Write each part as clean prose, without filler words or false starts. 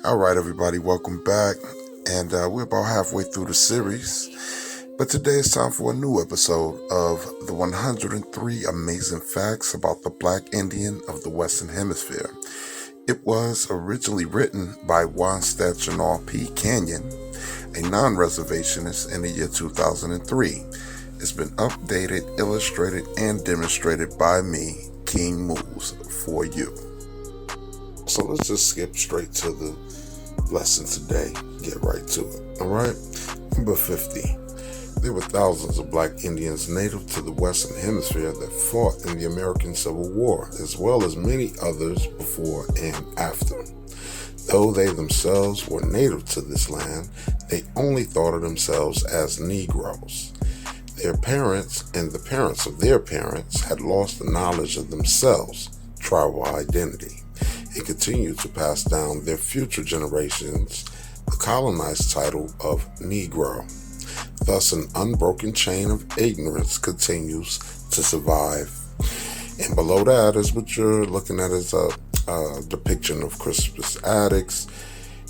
All right, everybody, welcome back. And we're about halfway through the series. But today it's time for a new episode of the 103 Amazing Facts about the Black Indian of the Western Hemisphere. It was originally written by Juan Stachenor P. Canyon, a non-reservationist, in the year 2003. It's been updated, illustrated, and demonstrated by me, King Moves, for you. So let's just skip straight to the lesson today. Get right to it. All right. Number 50. There were thousands of Black Indians native to the Western Hemisphere that fought in the American Civil War, as well as many others before and after. Though they themselves were native to this land, they only thought of themselves as Negroes. Their parents and the parents of their parents had lost the knowledge of themselves, tribal identity, and continued to pass down their future generations the colonized title of Negro. Thus, an unbroken chain of ignorance continues to survive. And below that is what you're looking at is a depiction of Crispus Attucks.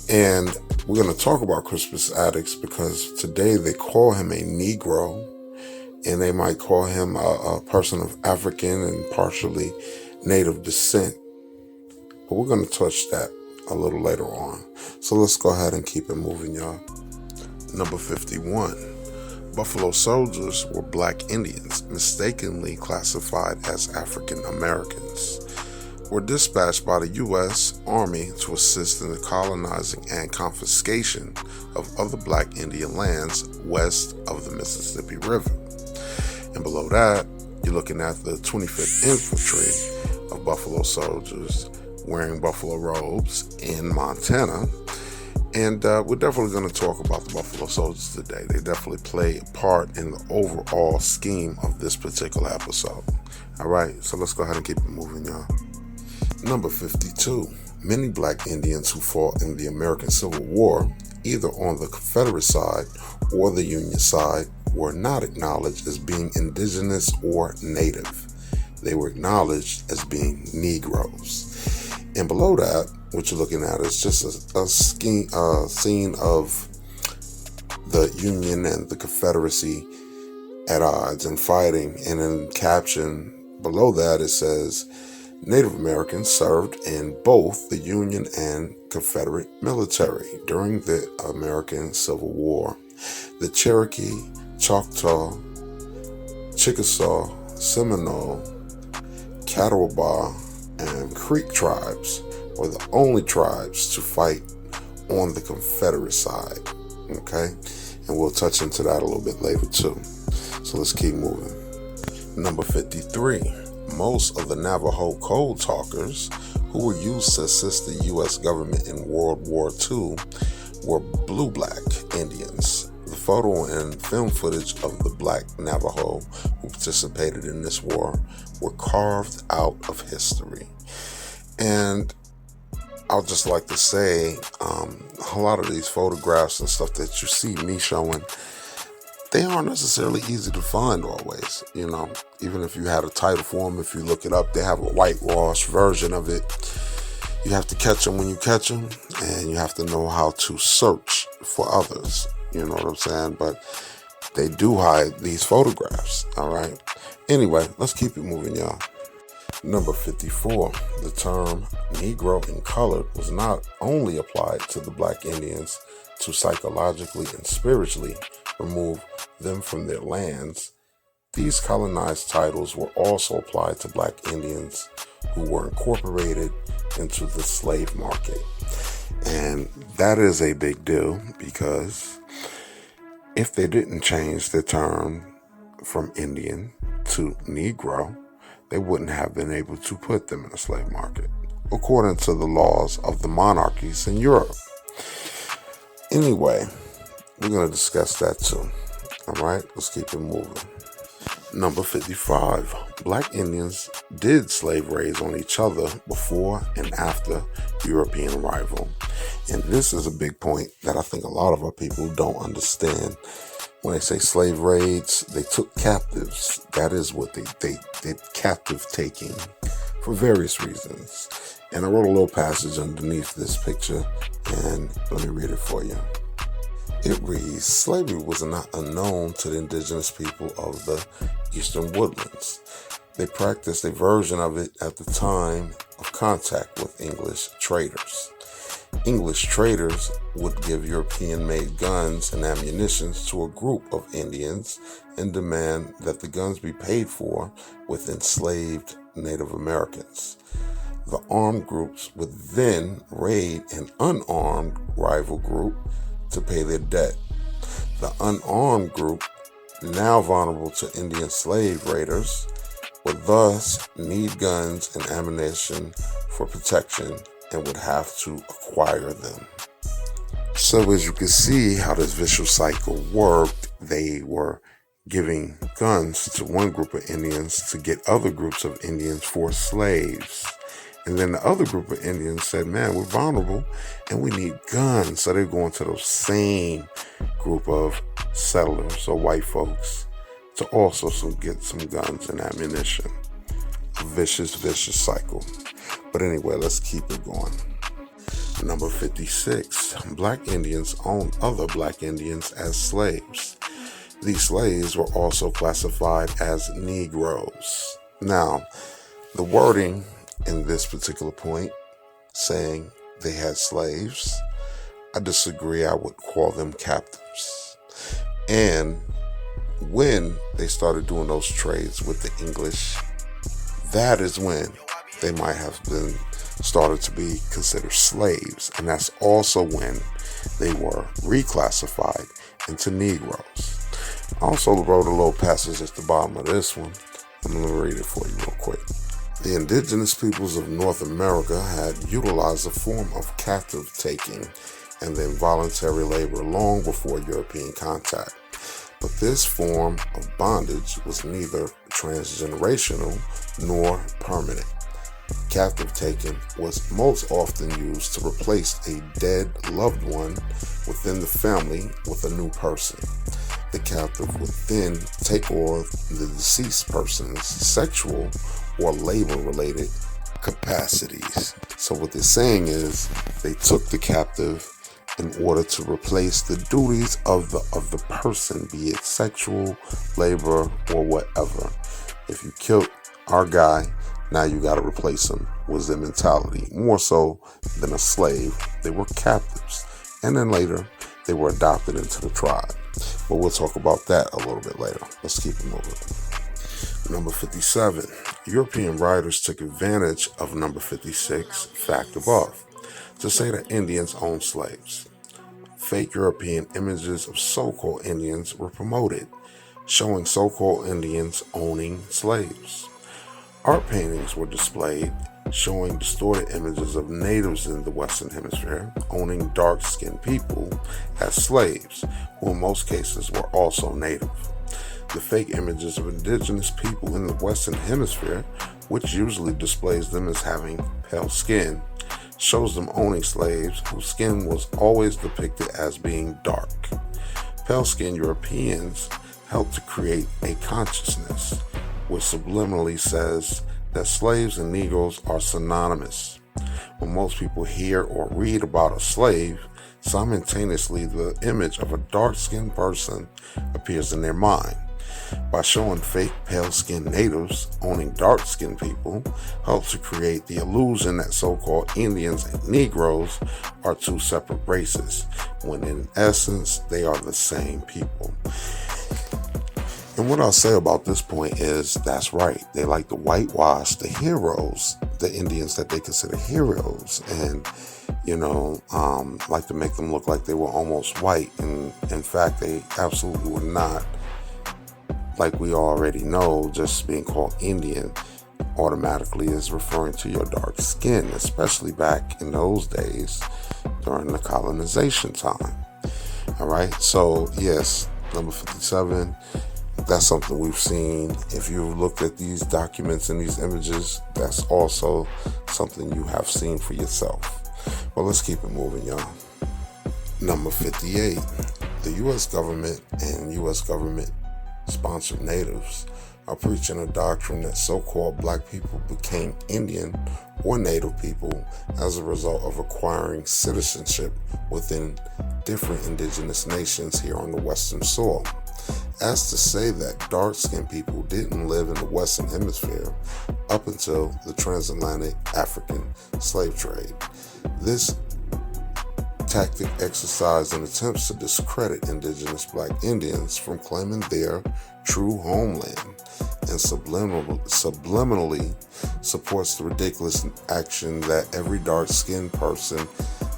And we're going to talk about Crispus Attucks because today they call him a Negro, and they might call him a person of African and partially native descent. But we're going to touch that a little later on. So let's go ahead and keep it moving, y'all. Number 51. Buffalo Soldiers were Black Indians, mistakenly classified as African Americans, were dispatched by the U.S. Army to assist in the colonizing and confiscation of other Black Indian lands west of the Mississippi River. And below that, you're looking at the 25th Infantry of Buffalo Soldiers wearing buffalo robes in Montana. And we're definitely going to talk about the Buffalo Soldiers today. They definitely play a part in the overall scheme of this particular episode. All right, so let's go ahead and keep it moving, y'all. Number 52. Many Black Indians who fought in the American Civil War, either on the Confederate side or the Union side, were not acknowledged as being indigenous or native. They were acknowledged as being Negroes. And below that, what you're looking at is just a scene of the Union and the Confederacy at odds and fighting. And in caption below that, it says, Native Americans served in both the Union and Confederate military during the American Civil War. The Cherokee, Choctaw, Chickasaw, Seminole, Catawba, and Creek tribes were the only tribes to fight on the Confederate side. Okay? And we'll touch into that a little bit later too. So let's keep moving. Number 53. Most of the Navajo code talkers who were used to assist the U.S. government in World War II were blue-black Indians. The photo and film footage of the Black Navajo who participated in this war were carved out of history. And I'll just like to say, a lot of these photographs and stuff that you see me showing, they aren't necessarily easy to find always. You know, even if you had a title for them, if you look it up, they have a whitewash version of it. You have to catch them when you catch them, and you have to know how to search for others. You know what I'm saying? But they do hide these photographs. All right. Anyway, let's keep it moving, y'all. Number 54. The term Negro in color was not only applied to the Black Indians to psychologically and spiritually remove them from their lands. These colonized titles were also applied to Black Indians who were incorporated into the slave market. And that is a big deal because if they didn't change the term from Indian to Negro, they wouldn't have been able to put them in the slave market, according to the laws of the monarchies in Europe. Anyway, we're going to discuss that too. All right, let's keep it moving. Number 55. Black Indians did slave raids on each other before and after European arrival. And this is a big point that I think a lot of our people don't understand. When they say slave raids, they took captives. That is what they did, captive taking for various reasons. And I wrote a little passage underneath this picture, and let me read it for you. It reads, slavery was not unknown to the indigenous people of the eastern woodlands. They practiced a version of it at the time of contact with English traders. English traders would give European-made guns and ammunition to a group of Indians and demand that the guns be paid for with enslaved Native Americans. The armed groups would then raid an unarmed rival group to pay their debt. The unarmed group, now vulnerable to Indian slave raiders, would thus need guns and ammunition for protection and would have to acquire them. So as you can see how this vicious cycle worked, they were giving guns to one group of Indians to get other groups of Indians for slaves. And then the other group of Indians said, man, we're vulnerable and we need guns. So they're going to those same group of settlers or white folks to also get some guns and ammunition. A vicious cycle. But anyway, let's keep it going. Number 56, Black Indians owned other Black Indians as slaves. These slaves were also classified as Negroes. Now, the wording in this particular point, saying they had slaves, I disagree. I would call them captives. And when they started doing those trades with the English, that is when they might have been started to be considered slaves. And that's also when they were reclassified into Negroes. I also wrote a little passage at the bottom of this one. I'm going to read it for you real quick. The indigenous peoples of North America had utilized a form of captive taking and then voluntary labor long before European contact. But this form of bondage was neither transgenerational nor permanent. Captive taking was most often used to replace a dead loved one within the family with a new person. The captive would then take on the deceased person's sexual or labor-related capacities. So what they're saying is they took the captive in order to replace the duties of the person, be it sexual, labor, or whatever. If you killed our guy, now you got to replace him, was their mentality. More so than a slave, they were captives. And then later, they were adopted into the tribe. But we'll talk about that a little bit later. Let's keep it moving. Number 57. European writers took advantage of number 56, fact above, to say that Indians owned slaves. Fake European images of so-called Indians were promoted, showing so-called Indians owning slaves. Art paintings were displayed, showing distorted images of natives in the Western Hemisphere owning dark-skinned people as slaves, who in most cases were also native. The fake images of indigenous people in the Western Hemisphere, which usually displays them as having pale skin, shows them owning slaves whose skin was always depicted as being dark. Pale-skinned Europeans helped to create a consciousness which subliminally says that slaves and Negroes are synonymous. When most people hear or read about a slave, simultaneously the image of a dark-skinned person appears in their mind. By showing fake pale-skinned natives owning dark-skinned people helps to create the illusion that so-called Indians and Negroes are two separate races, when in essence they are the same people. And what I'll say about this point is that's right. They like to whitewash the heroes, the Indians that they consider heroes, and like to make them look like they were almost white. And in fact, they absolutely were not. Like we already know, just being called Indian automatically is referring to your dark skin, especially back in those days during the colonization time. All right, so yes, number 57, that's something we've seen. If you've looked at these documents and these images, that's also something you have seen for yourself. Well, let's keep it moving, y'all. Number 58, the U.S. government and U.S. government sponsored natives are preaching a doctrine that so-called black people became Indian or Native people as a result of acquiring citizenship within different indigenous nations here on the Western soil. As to say that dark-skinned people didn't live in the Western Hemisphere up until the transatlantic African slave trade. This tactic exercised in attempts to discredit indigenous black Indians from claiming their true homeland and subliminally supports the ridiculous action that every dark-skinned person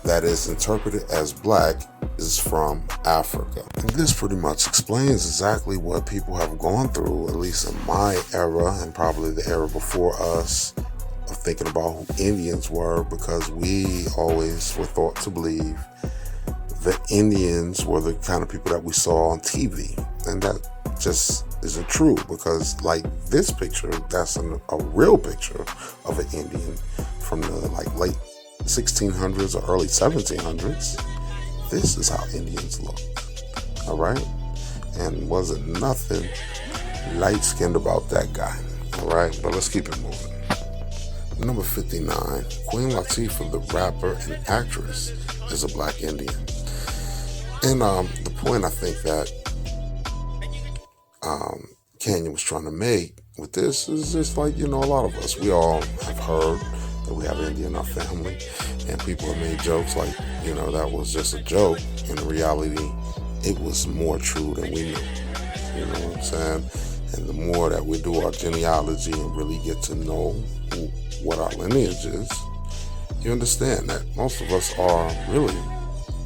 that is interpreted as black is from Africa. And this pretty much explains exactly what people have gone through, at least in my era and probably the era before us, of thinking about who Indians were, because we always were thought to believe the Indians were the kind of people that we saw on TV. And that just isn't true, because like this picture, that's a real picture of an Indian from the late 1600s or early 1700s. This is how Indians look. All right? And wasn't nothing light-skinned about that guy. All right? But let's keep it moving. Number 59, Queen Latifah, the rapper and actress, is a black Indian. And the point I think that Kanye was trying to make with this is just like, a lot of us, we all have heard that we have India in our family, and people have made jokes like, that was just a joke. In reality, it was more true than we knew. You know what I'm saying? And the more that we do our genealogy and really get to know what our lineage is, you understand that most of us are really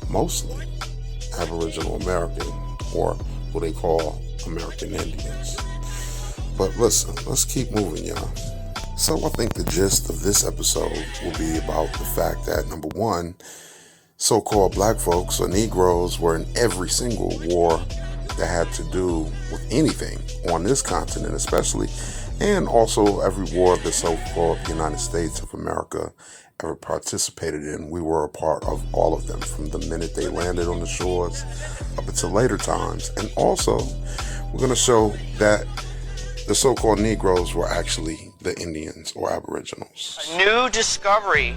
mostly Aboriginal American, or what they call American Indians. But listen, let's keep moving, y'all. So I think the gist of this episode will be about the fact that, number one, so-called black folks or Negroes were in every single war that had to do with anything on this continent especially, and also every war the so-called United States of America ever participated in. We were a part of all of them from the minute they landed on the shores up until later times. And also, we're going to show that the so-called Negroes were actually the Indians or Aboriginals. A new discovery,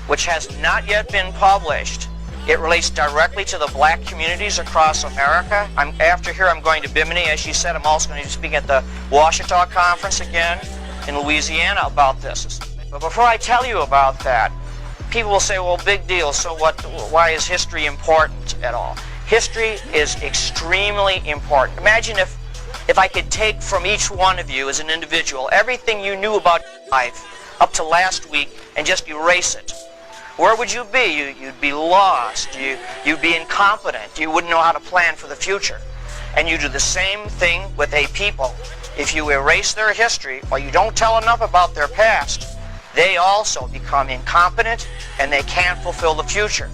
which has not yet been published. It relates directly to the black communities across America. After here, I'm going to Bimini. As she said, I'm also going to be speaking at the Washita Conference again in Louisiana about this. But before I tell you about that, people will say, well, big deal, so what? Why is history important at all? History is extremely important. Imagine if I could take from each one of you as an individual everything you knew about life up to last week and just erase it. Where would you be? You'd be lost. You'd be incompetent. You wouldn't know how to plan for the future. And you do the same thing with a people. If you erase their history or you don't tell enough about their past, they also become incompetent and they can't fulfill the future.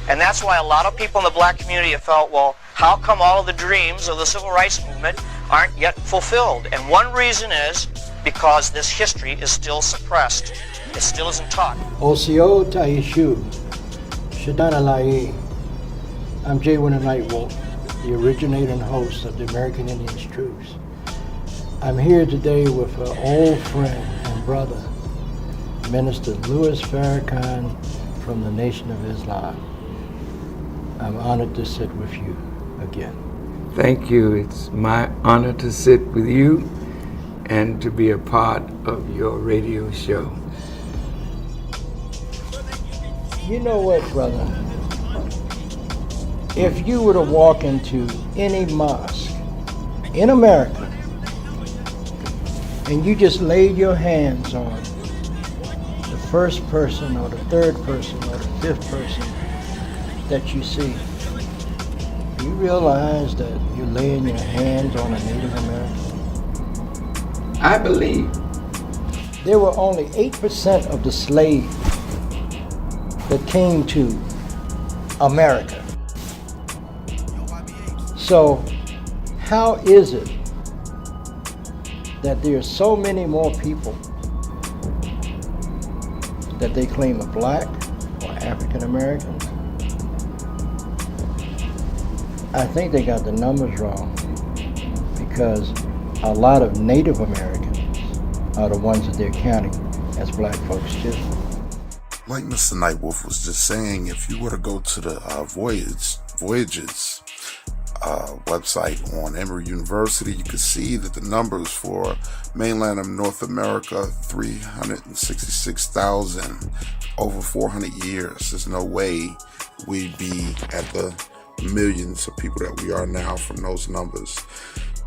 And that's why a lot of people in the black community have felt, well, how come all of the dreams of the civil rights movement aren't yet fulfilled? And one reason is because this history is still suppressed. It still isn't taught. Osio Taishu, Shadanalai. I'm J. Winter Nightwolf, the originator and host of the American Indians Truths. I'm here today with an old friend and brother, Minister Louis Farrakhan from the Nation of Islam. I'm honored to sit with you again. Thank you. It's my honor to sit with you and to be a part of your radio show. You know what, brother? If you were to walk into any mosque in America and you just laid your hands on the first person or the third person or the fifth person that you see, do you realize that you're laying your hands on a Native American? I believe there were only 8% of the slaves that came to America. So how is it that there are so many more people that they claim are black or African Americans? I think they got the numbers wrong, because a lot of Native Americans are the ones that they're counting as black folks too. Like Mr. Nightwolf was just saying, if you were to go to the Voyages website on Emory University, you could see that the numbers for mainland of North America, 366,000 over 400 years. There's no way we'd be at the millions of people that we are now from those numbers.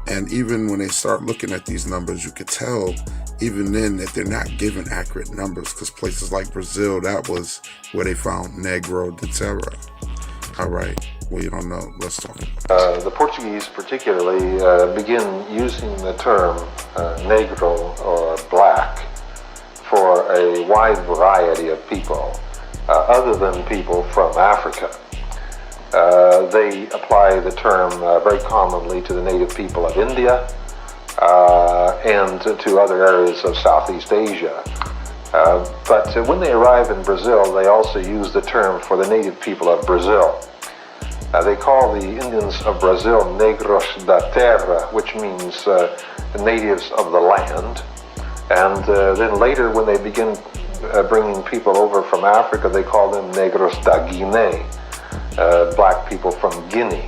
And even when they start looking at these numbers, you could tell even then that they're not giving accurate numbers, because places like Brazil, that was where they found Negro de Terra. All right, well, you don't know. Let's talk about it. The Portuguese particularly begin using the term negro or black for a wide variety of people other than people from Africa. They apply the term very commonly to the native people of India and to other areas of Southeast Asia. But when they arrive in Brazil, they also use the term for the native people of Brazil. They call the Indians of Brazil negros da terra, which means natives of the land. And then later, when they begin bringing people over from Africa, they call them negros da Guiné, black people from Guinea.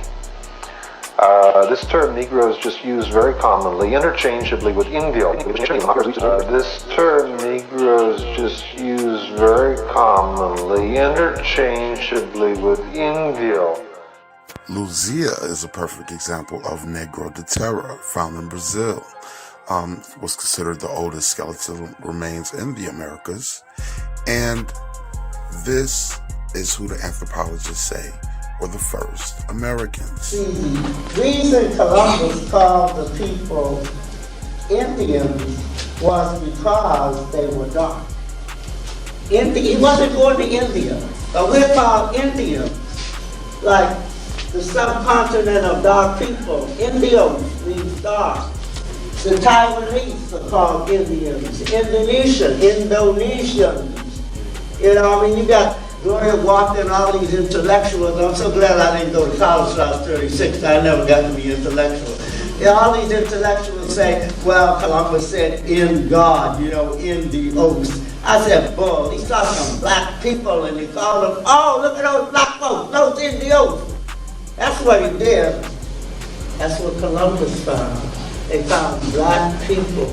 This term Negro is just used very commonly, interchangeably with Indio. This term Negro is just used very commonly, interchangeably with Indio. Luzia is a perfect example of Negro de Terra, found in Brazil. Was considered the oldest skeletal remains in the Americas. And this is who the anthropologists say were the first Americans. The reason Columbus called the people Indians was because they were dark. He wasn't going to India, but we're called Indians, like the subcontinent of dark people. Indios means dark. The Taiwanese are called Indians, Indonesians. You know, I mean, you got Gloria walked in all these intellectuals. I'm so glad I didn't go to college till I was 36. I never got to be intellectual. Yeah, all these intellectuals say, well, Columbus said in God, you know, in the oath. I said, bull, he's talking about black people, and he called them, oh, look at those black folks, those in the oath. That's what he did. That's what Columbus found. They found black people,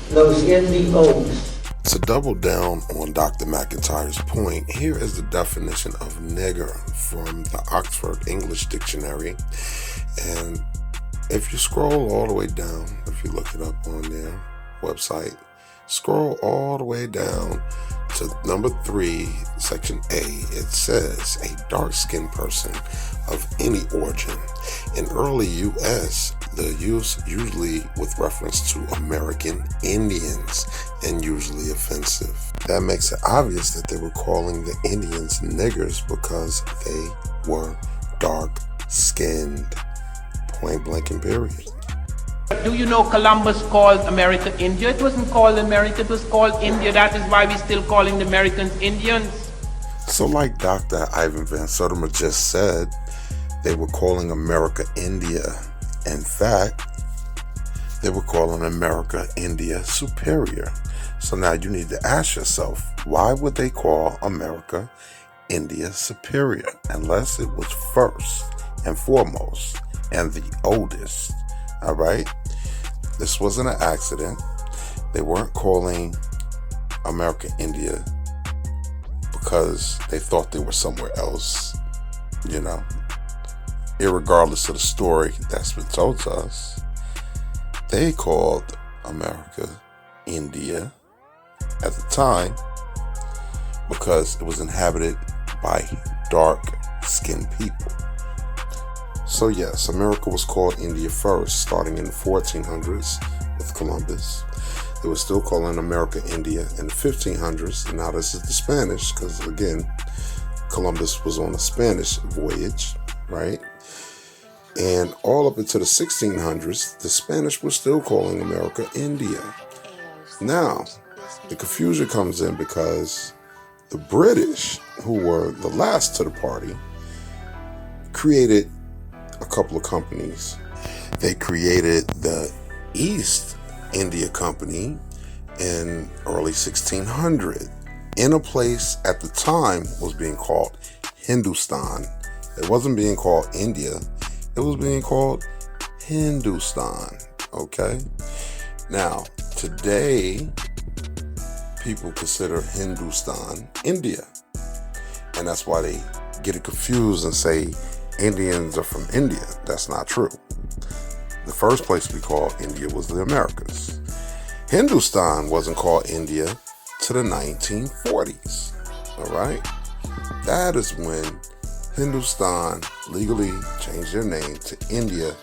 those in the oath. To double down on Dr. McIntyre's point, here is the definition of nigger from the Oxford English Dictionary. And if you scroll all the way down, if you look it up on their website, scroll all the way down to number 3, section A, it says a dark-skinned person of any origin. In early U.S., the use usually with reference to American Indians and usually offensive. That makes it obvious that they were calling the Indians niggers because they were dark-skinned. Point blank and period. Do you know Columbus called America India? It wasn't called America, it was called India. That is why we're still calling the Americans Indians. So like Dr. Ivan Van Sertima just said, they were calling America India. In fact, they were calling America India superior. So now you need to ask yourself, why would they call America India superior? Unless it was first and foremost and the oldest. All right? This wasn't an accident. They weren't calling America India because they thought they were somewhere else, you know. Irregardless of the story that's been told to us, they called America India at the time because it was inhabited by dark-skinned people. So yes, America was called India first, starting in the 1400s with Columbus. They were still calling America India in the 1500s, and now this is the Spanish, because again, Columbus was on a Spanish voyage, right? And all up into the 1600s, the Spanish were still calling America India. Now, the confusion comes in because the British, who were the last to the party, created a couple of companies. They created the East India Company in early 1600 in a place at the time was being called Hindustan. It wasn't being called India. It was being called Hindustan. Okay? Now, today, people consider Hindustan India. And that's why they get it confused and say Indians are from India. That's not true. The first place we called India was the Americas. Hindustan wasn't called India to the 1940s. All right? That is when Hindustan legally changed their name to India,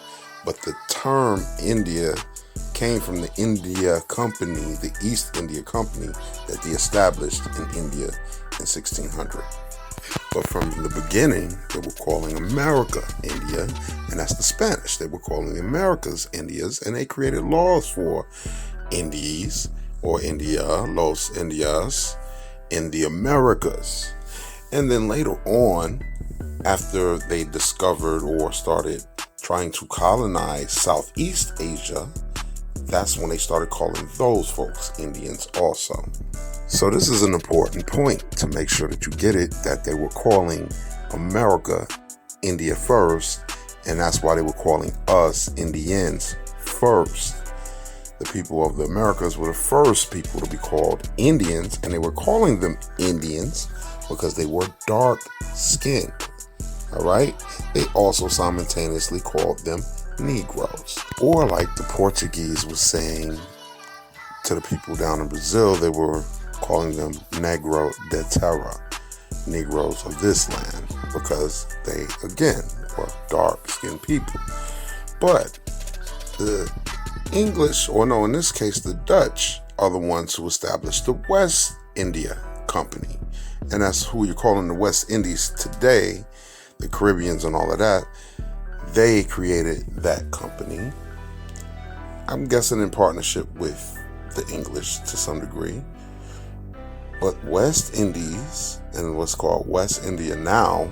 but the term India came from the India Company, the East India Company that they established in India in 1600. But from the beginning, they were calling America India, and that's the Spanish. They were calling the Americas Indias, and they created laws for Indies or India, Los Indias, in the Americas. And then later on, after they discovered or started trying to colonize Southeast Asia, that's when they started calling those folks Indians also. So this is an important point to make sure that you get it, that they were calling America India first, and that's why they were calling us Indians first. The people of the Americas were the first people to be called Indians, and they were calling them Indians because they were dark-skinned. All right? They also simultaneously called them Negroes. Or like the Portuguese was saying to the people down in Brazil, they were calling them Negro de Terra, Negroes of this land, because they, again, were dark-skinned people. But the English, or no, in this case, the Dutch, are the ones who established the West India Company. And that's who you're calling the West Indies today, the Caribbeans and all of that. They created that company, I'm guessing in partnership with the English to some degree. But West Indies, and what's called West India now,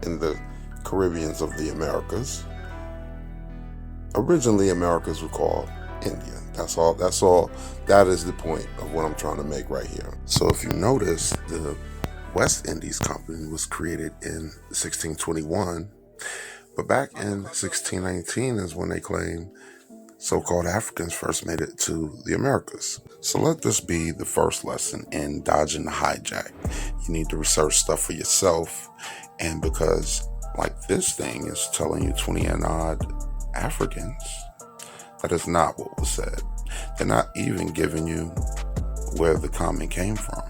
in the Caribbeans of the Americas, originally Americas were called India. That's all. That is the point of what I'm trying to make right here. So if you notice, the West Indies Company was created in 1621, but back in 1619 is when they claim so-called Africans first made it to the Americas. So let this be the first lesson in dodging the hijack. You need to research stuff for yourself, and because like this thing is telling you 20 and odd Africans, that is not what was said. They're not even giving you where the comment came from.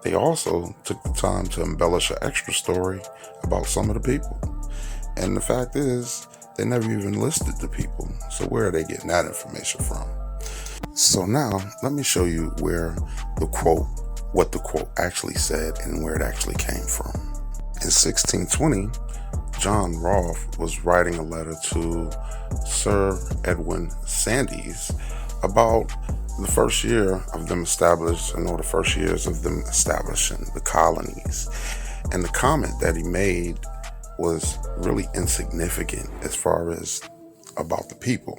They also took the time to embellish an extra story about some of the people. And the fact is, they never even listed the people. So where are they getting that information from? So now, let me show you what the quote actually said and where it actually came from. In 1620, John Rolfe was writing a letter to Sir Edwin Sandys about the first year of them establishing, or the first years of them establishing the colonies. And the comment that he made was really insignificant as far as about the people.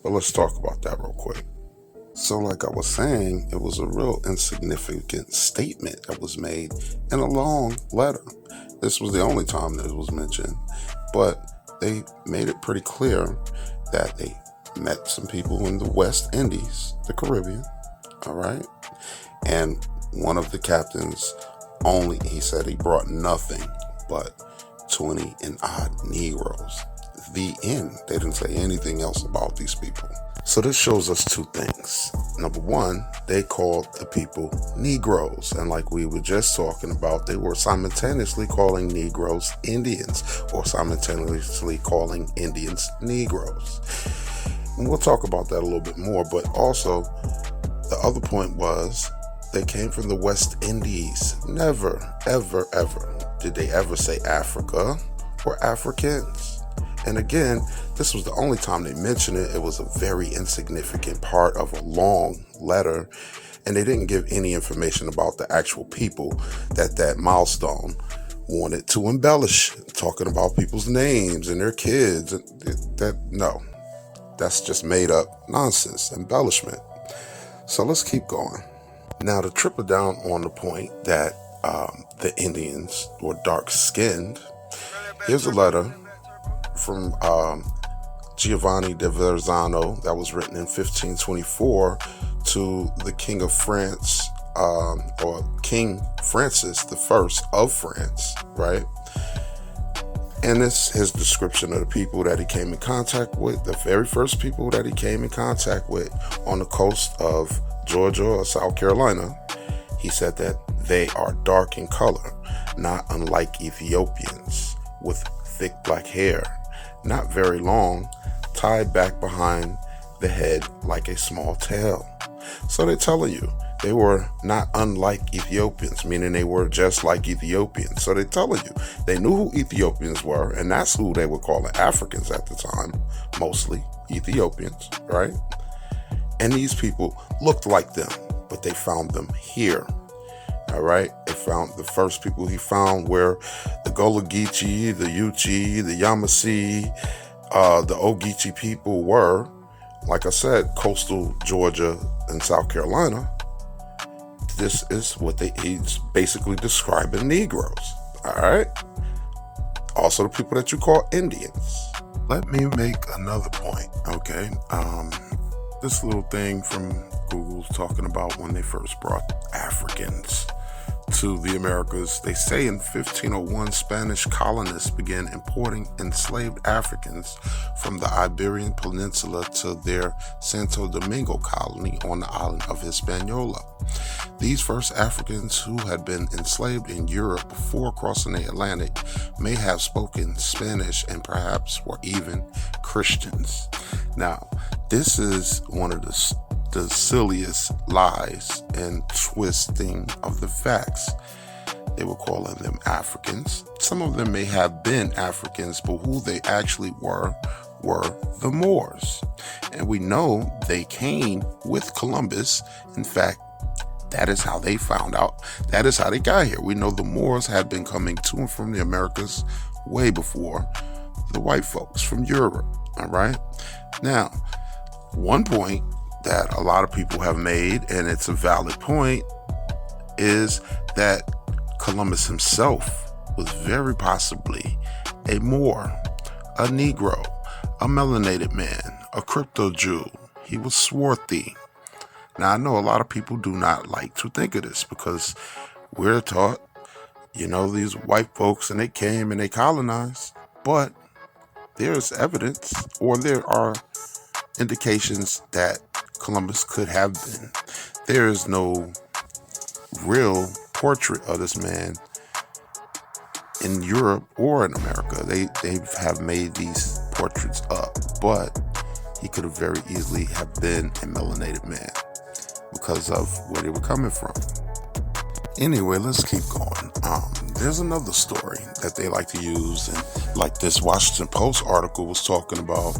But let's talk about that real quick. So like I was saying, it was a real insignificant statement that was made in a long letter. This was the only time that it was mentioned, but they made it pretty clear that they met some people in the West Indies, the Caribbean, all right? And one of the captains he said he brought nothing but 20 and odd Negroes. The end. They didn't say anything else about these people. So this shows us two things. Number one, they called the people Negroes. And like we were just talking about, they were simultaneously calling Negroes Indians, or simultaneously calling Indians Negroes. And we'll talk about that a little bit more. But also, the other point was, they came from the West Indies. Never, ever, ever did they ever say Africa or Africans. And again, this was the only time they mentioned it. It was a very insignificant part of a long letter, and they didn't give any information about the actual people that milestone wanted to embellish, talking about people's names and their kids. No. That's just made up nonsense, embellishment. So let's keep going. Now, to triple down on the point that the Indians were dark-skinned, here's a letter from Giovanni de Verrazano that was written in 1524 to the King of France, or King Francis I of France, right? And it's his description of the people that he came in contact with, the very first people that he came in contact with on the coast of Georgia or South Carolina. He said that they are dark in color, not unlike Ethiopians, with thick black hair, not very long, tied back behind the head like a small tail. So they're telling you they were not unlike Ethiopians, meaning they were just like Ethiopians. So they're telling you they knew who Ethiopians were, and that's who they were calling Africans at the time, mostly Ethiopians, right? And these people looked like them, but they found them here. All right, they found the first people he found were the Gullah-Geechee, the Yuchi, the Yamasee, the Ogeechee people were, like I said, coastal Georgia and South Carolina. This is what he's basically describing Negroes. All right. Also, the people that you call Indians. Let me make another point. Okay. This little thing from Google's talking about when they first brought Africans to the Americas. They say in 1501, Spanish colonists began importing enslaved Africans from the Iberian Peninsula to their Santo Domingo colony on the island of Hispaniola. These first Africans who had been enslaved in Europe before crossing the Atlantic may have spoken Spanish and perhaps were even Christians. Now, this is one of the silliest lies and twisting of the facts. They were calling them Africans. Some of them may have been Africans, but who they actually were the Moors. And we know they came with Columbus. In fact, that is how they found out. That is how they got here. We know the Moors had been coming to and from the Americas way before the white folks from Europe. All right. Now, one point that a lot of people have made, and it's a valid point, is that Columbus himself was very possibly a Moor, a Negro, a melanated man, a crypto Jew. He was swarthy. Now, I know a lot of people do not like to think of this because we're taught, these white folks and they came and they colonized, but there's evidence, or there are indications that Columbus could have been. There is no real portrait of this man in Europe or in America. They have made these portraits up, but he could have very easily have been a melanated man because of where they were coming from. Anyway, let's keep going. There's another story that they like to use, and like this Washington Post article was talking about,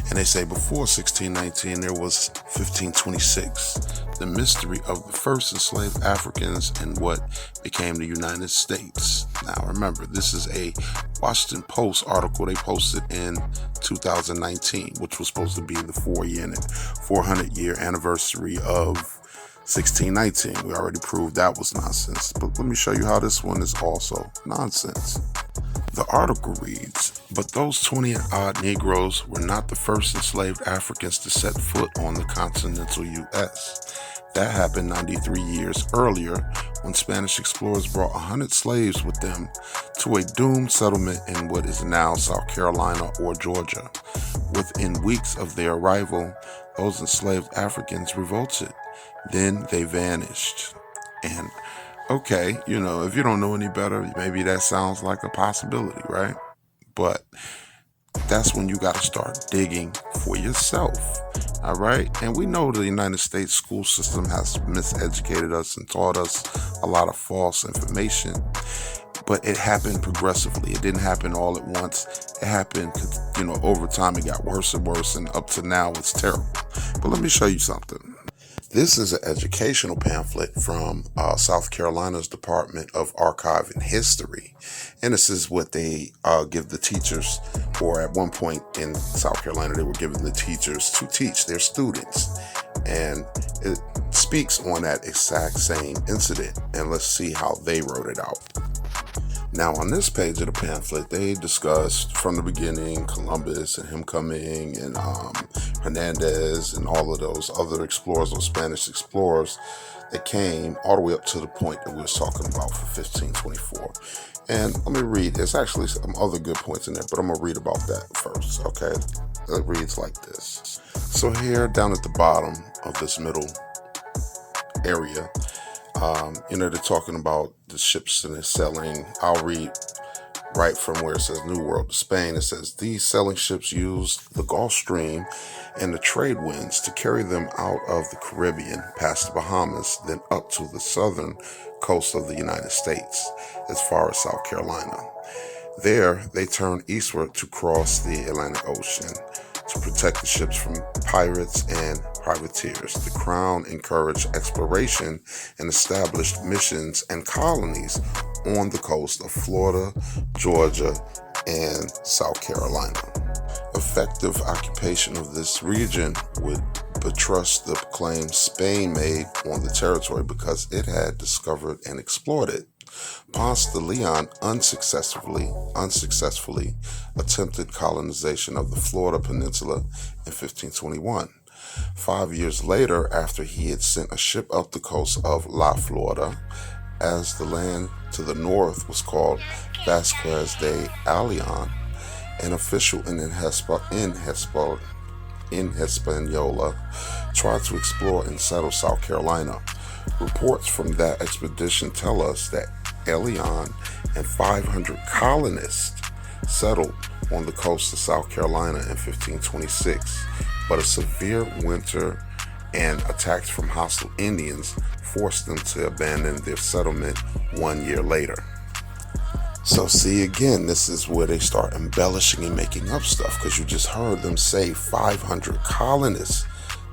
and they say before 1619 there was 1526, the mystery of the first enslaved Africans in what became the United States. Now remember, this is a Washington Post article they posted in 2019, which was supposed to be the 400-year anniversary of 1619. We already proved that was nonsense, but let me show you how this one is also nonsense. The article reads, but those 20-odd Negroes were not the first enslaved Africans to set foot on the continental U.S. That happened 93 years earlier when Spanish explorers brought 100 slaves with them to a doomed settlement in what is now South Carolina or Georgia. Within weeks of their arrival, those enslaved Africans revolted. Then they vanished. And okay, if you don't know any better, maybe that sounds like a possibility, right? But that's when you got to start digging for yourself. All right. And we know the United States school system has miseducated us and taught us a lot of false information. But it happened progressively. It didn't happen all at once. It happened, over time it got worse and worse, and up to now it's terrible. But let me show you something. This is an educational pamphlet from South Carolina's Department of Archive and History. And this is what they give the teachers, or at one point in South Carolina, they were giving the teachers to teach their students. And it speaks on that exact same incident. And let's see how they wrote it out. Now, on this page of the pamphlet, they discussed from the beginning Columbus and him coming, and Hernandez and all of those other explorers, those Spanish explorers that came all the way up to the point that we was talking about for 1524. And let me read. There's actually some other good points in there, but I'm going to read about that first, okay? It reads like this. So here, down at the bottom of this middle area, they're talking about the ships and they're selling. I'll read right from where it says New World to Spain. It says, these selling ships used the Gulf Stream and the trade winds to carry them out of the Caribbean, past the Bahamas, then up to the southern coast of the United States, as far as South Carolina. There, they turned eastward to cross the Atlantic Ocean to protect the ships from pirates and privateers. The Crown encouraged exploration and established missions and colonies on the coast of Florida, Georgia, and South Carolina. Effective occupation of this region would buttress the claim Spain made on the territory because it had discovered and explored it. Ponce de Leon unsuccessfully attempted colonization of the Florida Peninsula in 1521. 5 years later, after he had sent a ship up the coast of La Florida, as the land to the north was called Vasquez de Ayllon, an official in Hispaniola tried to explore and settle South Carolina. Reports from that expedition tell us that Ayllon and 500 colonists settled on the coast of South Carolina in 1526, but a severe winter and attacks from hostile Indians forced them to abandon their settlement 1 year later. So see, again, this is where they start embellishing and making up stuff, because you just heard them say 500 colonists.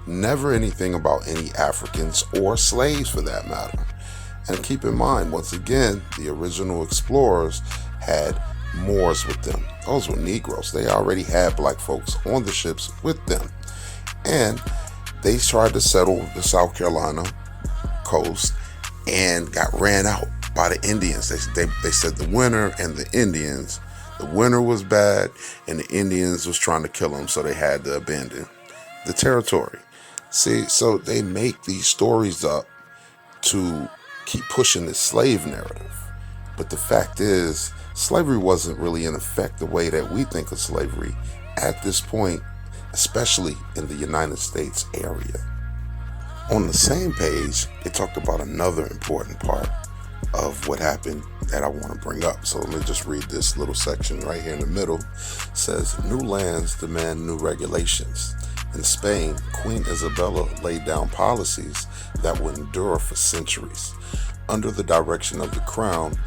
Never anything about any Africans or slaves for that matter. And keep in mind, once again, the original explorers had Moors with them. Those were Negroes. They already had black folks on the ships with them. And they tried to settle the South Carolina coast and got ran out by the Indians. They said the winter and the Indians. The winter was bad and the Indians was trying to kill them, so they had to abandon the territory. See, so they make these stories up to keep pushing this slave narrative. But the fact is, slavery wasn't really in effect the way that we think of slavery at this point, especially in the United States area. On the same page, it talked about another important part of what happened that I want to bring up. So let me just read this little section right here in the middle. It says, new lands demand new regulations. In Spain, Queen Isabella laid down policies that would endure for centuries. Under the direction of the Crown,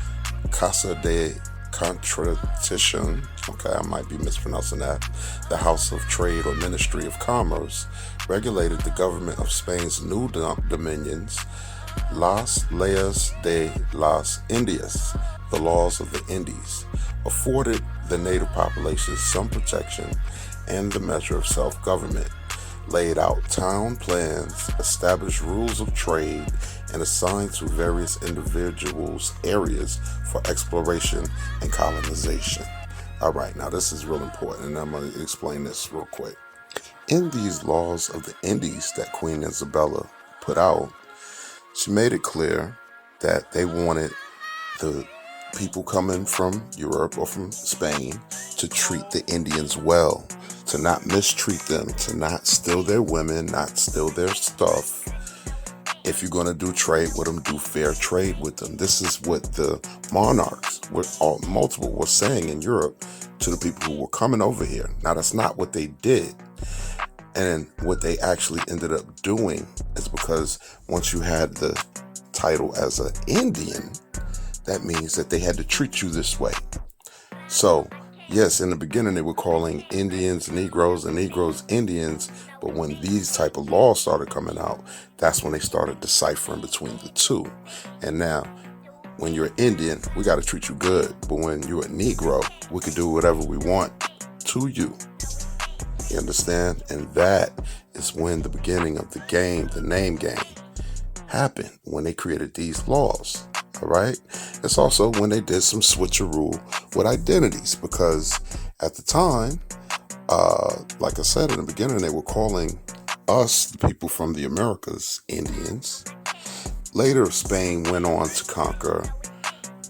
Casa de Contratación, I might be mispronouncing that, the House of Trade or Ministry of Commerce, regulated the government of Spain's new dominions, Las Leyes de las Indias, the laws of the Indies, afforded the native populations some protection and the measure of self-government, laid out town plans, established rules of trade, and assigned to various individuals areas for exploration and colonization. All right, now this is real important, and I'm going to explain this real quick. In these laws of the Indies that Queen Isabella put out, she made it clear that they wanted the people coming from Europe or from Spain to treat the Indians well, to not mistreat them, to not steal their women, not steal their stuff. If you're going to do trade with them, do fair trade with them. This is what the monarchs, multiple, were saying in Europe to the people who were coming over here. Now, that's not what they did. And what they actually ended up doing is, because once you had the title as an Indian, that means that they had to treat you this way. So Yes, in the beginning they were calling Indians Negroes and Negroes Indians, but when these type of laws started coming out, that's when they started deciphering between the two. And now, when you're an Indian, we got to treat you good, but when you're a Negro, we could do whatever we want to you. You understand? And that is when the beginning of the game, the name game, happened, when they created these laws. All right. It's also when they did some switcheroo with identities, because at the time, like I said in the beginning, they were calling us, the people from the Americas, Indians. Later, Spain went on to conquer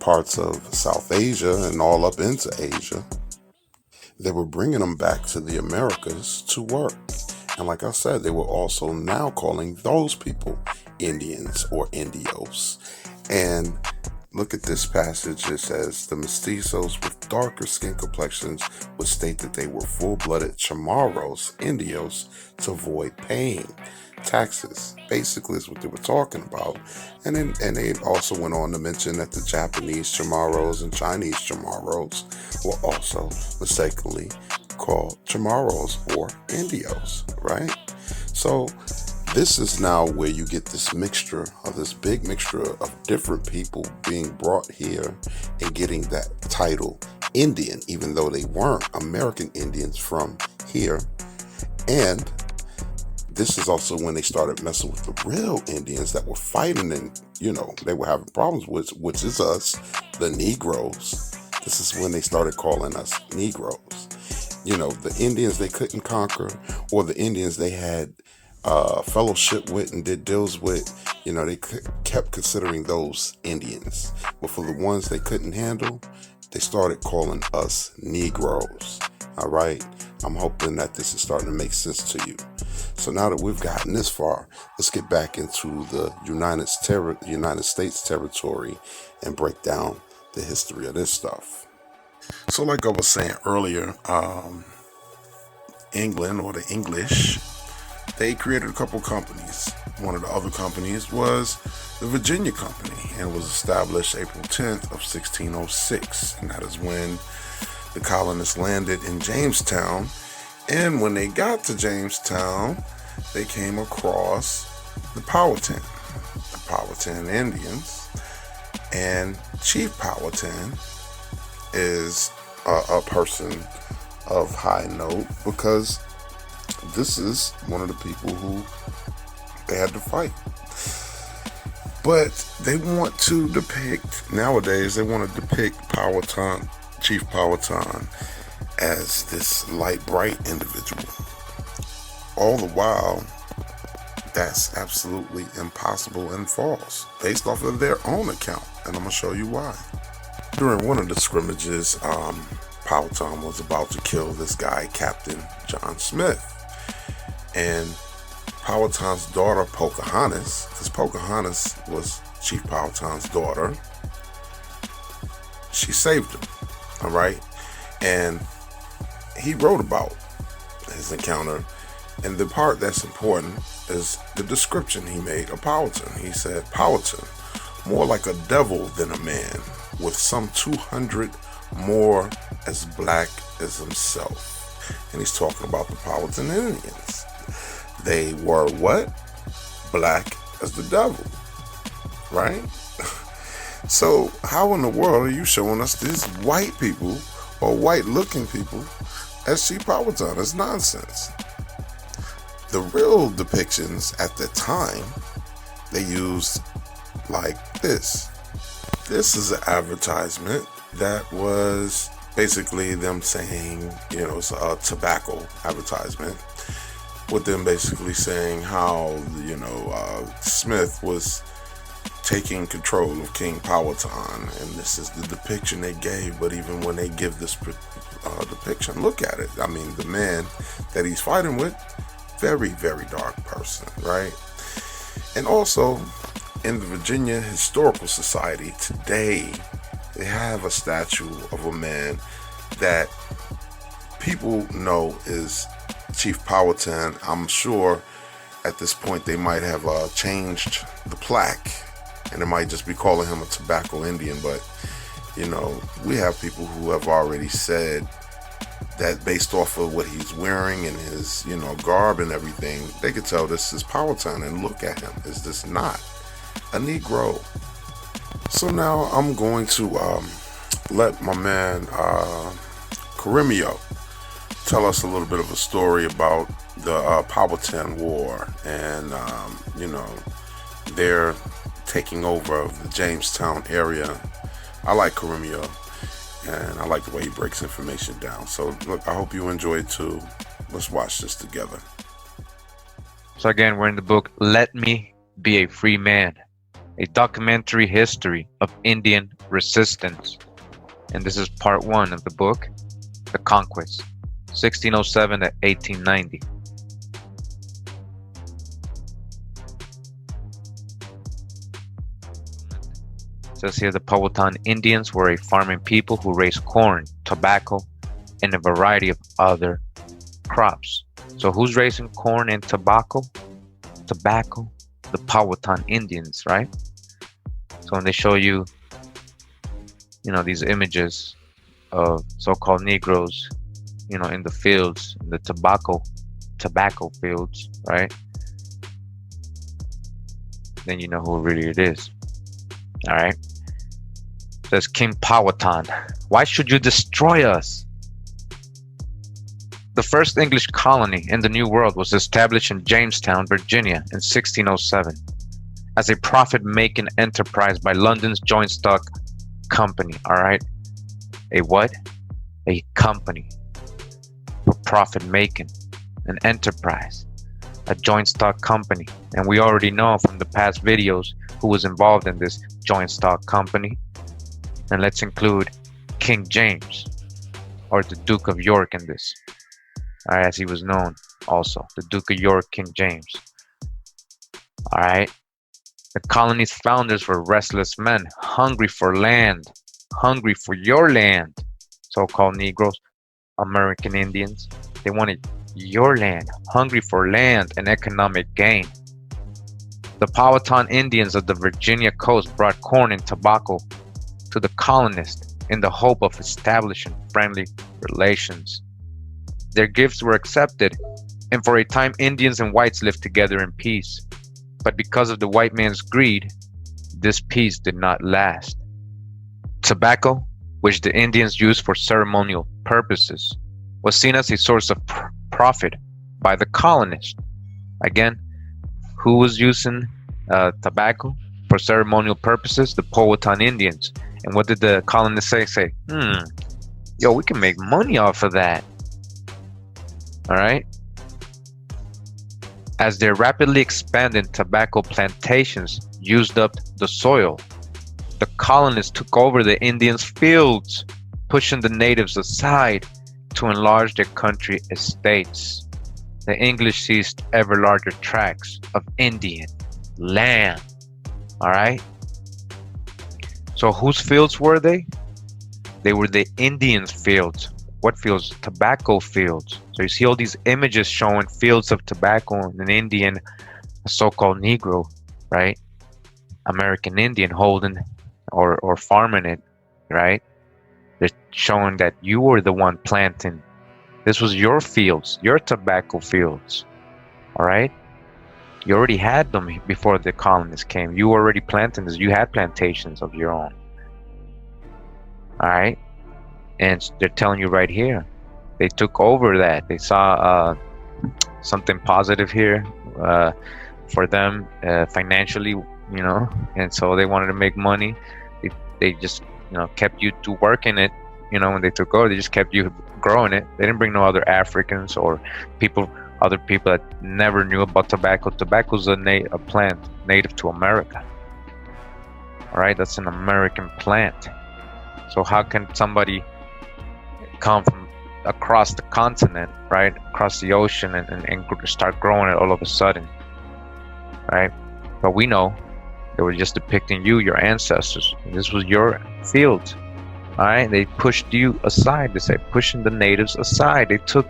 parts of South Asia and all up into Asia. They were bringing them back to the Americas to work. And like I said, they were also now calling those people Indians or Indios. And look at this passage. It says, the mestizos with darker skin complexions would state that they were full-blooded Chamorros, Indios, to avoid paying taxes. Basically is what they were talking about. And they also went on to mention that the Japanese Chamorros and Chinese Chamorros were also mistakenly called Chamorros or Indios, right? So this is now where you get this mixture, of this big mixture of different people being brought here and getting that title Indian, even though they weren't American Indians from here. And this is also when they started messing with the real Indians that were fighting, and they were having problems with, which is us, the Negroes. This is when they started calling us Negroes. The Indians they couldn't conquer, or the Indians they had fellowship with and did deals with, they kept considering those Indians. But for the ones they couldn't handle, they started calling us Negroes. All right. I'm hoping that this is starting to make sense to you. So now that we've gotten this far, let's get back into the United States territory and break down the history of this stuff. So like I was saying earlier, England, or the English, they created a couple companies. One of the other companies was the Virginia Company, and it was established April 10th of 1606. And that is when the colonists landed in Jamestown. And when they got to Jamestown, they came across the Powhatan Indians. And Chief Powhatan is a person of high note, because this is one of the people who they had to fight. But they want to depict, nowadays, they want to depict Chief Powhatan, as this light, bright individual. All the while, that's absolutely impossible and false, based off of their own account. And I'm going to show you why. During one of the scrimmages, Powhatan was about to kill this guy, Captain John Smith. And Powhatan's daughter, Pocahontas, because Pocahontas was Chief Powhatan's daughter, she saved him, all right? And he wrote about his encounter, and the part that's important is the description he made of Powhatan. He said, Powhatan, more like a devil than a man, with some 200 more as black as himself. And he's talking about the Powhatan Indians. They were what? Black as the devil, right? So how in the world are you showing us these white people, or white looking people, as Chief Powhatan? It's nonsense. The real depictions at the time, they used like this. This is an advertisement that was basically them saying, it's a tobacco advertisement, with them basically saying how, Smith was taking control of King Powhatan, and this is the depiction they gave. But even when they give this depiction, look at it. I mean, the man that he's fighting with, very, very dark person, right? And also, in the Virginia Historical Society today, they have a statue of a man that people know is Chief Powhatan. I'm sure at this point they might have changed the plaque, and they might just be calling him a tobacco Indian. But we have people who have already said that based off of what he's wearing and his, garb and everything, they could tell this is Powhatan. And look at him. Is this not a Negro? So now I'm going to let my man Karimio tell us a little bit of a story about the Powhatan War and, their taking over of the Jamestown area. I like Karimio, and I like the way he breaks information down. So, look, I hope you enjoy it too. Let's watch this together. So again, we're in the book, Let Me Be a Free Man, a documentary history of Indian resistance. And this is part 1 of the book, The Conquest, 1607 to 1890. It says here the Powhatan Indians were a farming people who raised corn, tobacco, and a variety of other crops. So who's raising corn and tobacco? Tobacco, the Powhatan Indians, right? So when they show you, these images of so-called Negroes, in the fields, in the tobacco fields, right? Then you know who really it is. All right. Says King Powhatan, why should you destroy us? The first English colony in the New World was established in Jamestown, Virginia in 1607 as a profit-making enterprise by London's Joint Stock Company. All right. A what? A company for profit-making, an enterprise, a joint stock company. And we already know from the past videos who was involved in this joint stock company. And let's include King James, or the Duke of York in this, as he was known also, the Duke of York, King James. All right. The colony's founders were restless men, hungry for land, hungry for your land. So-called Negroes, American Indians, they wanted your land, hungry for land and economic gain. The Powhatan Indians of the Virginia coast brought corn and tobacco to the colonists in the hope of establishing friendly relations. Their gifts were accepted, and for a time Indians and whites lived together in peace. But because of the white man's greed, this peace did not last. Tobacco, which the Indians used for ceremonial purposes, was seen as a source of profit by the colonists. Again, who was using tobacco for ceremonial purposes? The Powhatan Indians. And what did the colonists say? We can make money off of that. All right. As their rapidly expanding tobacco plantations used up the soil, the colonists took over the Indians' fields, pushing the natives aside to enlarge their country estates. The English seized ever larger tracts of Indian land. All right. So whose fields were they? They were the Indians' fields. What fields? Tobacco fields. So you see all these images showing fields of tobacco and an Indian, a so-called Negro, right? American Indian holding or farming it, right? They're showing that you were the one planting. This was your fields, your tobacco fields, all right? You already had them before the colonists came. You were already planting this. You had plantations of your own, all right? And they're telling you right here, they took over that. They saw something positive here for them financially, and so they wanted to make money. They just, kept you to work in it. When they took over, they just kept you growing it. They didn't bring no other Africans or other people that never knew about tobacco. Tobacco's a plant native to America. All right, that's an American plant. So how can somebody come from across the continent, right, across the ocean, and start growing it all of a sudden, right? But we know they were just depicting you, your ancestors. This was your field, all right? They pushed you aside. They said pushing the natives aside. They took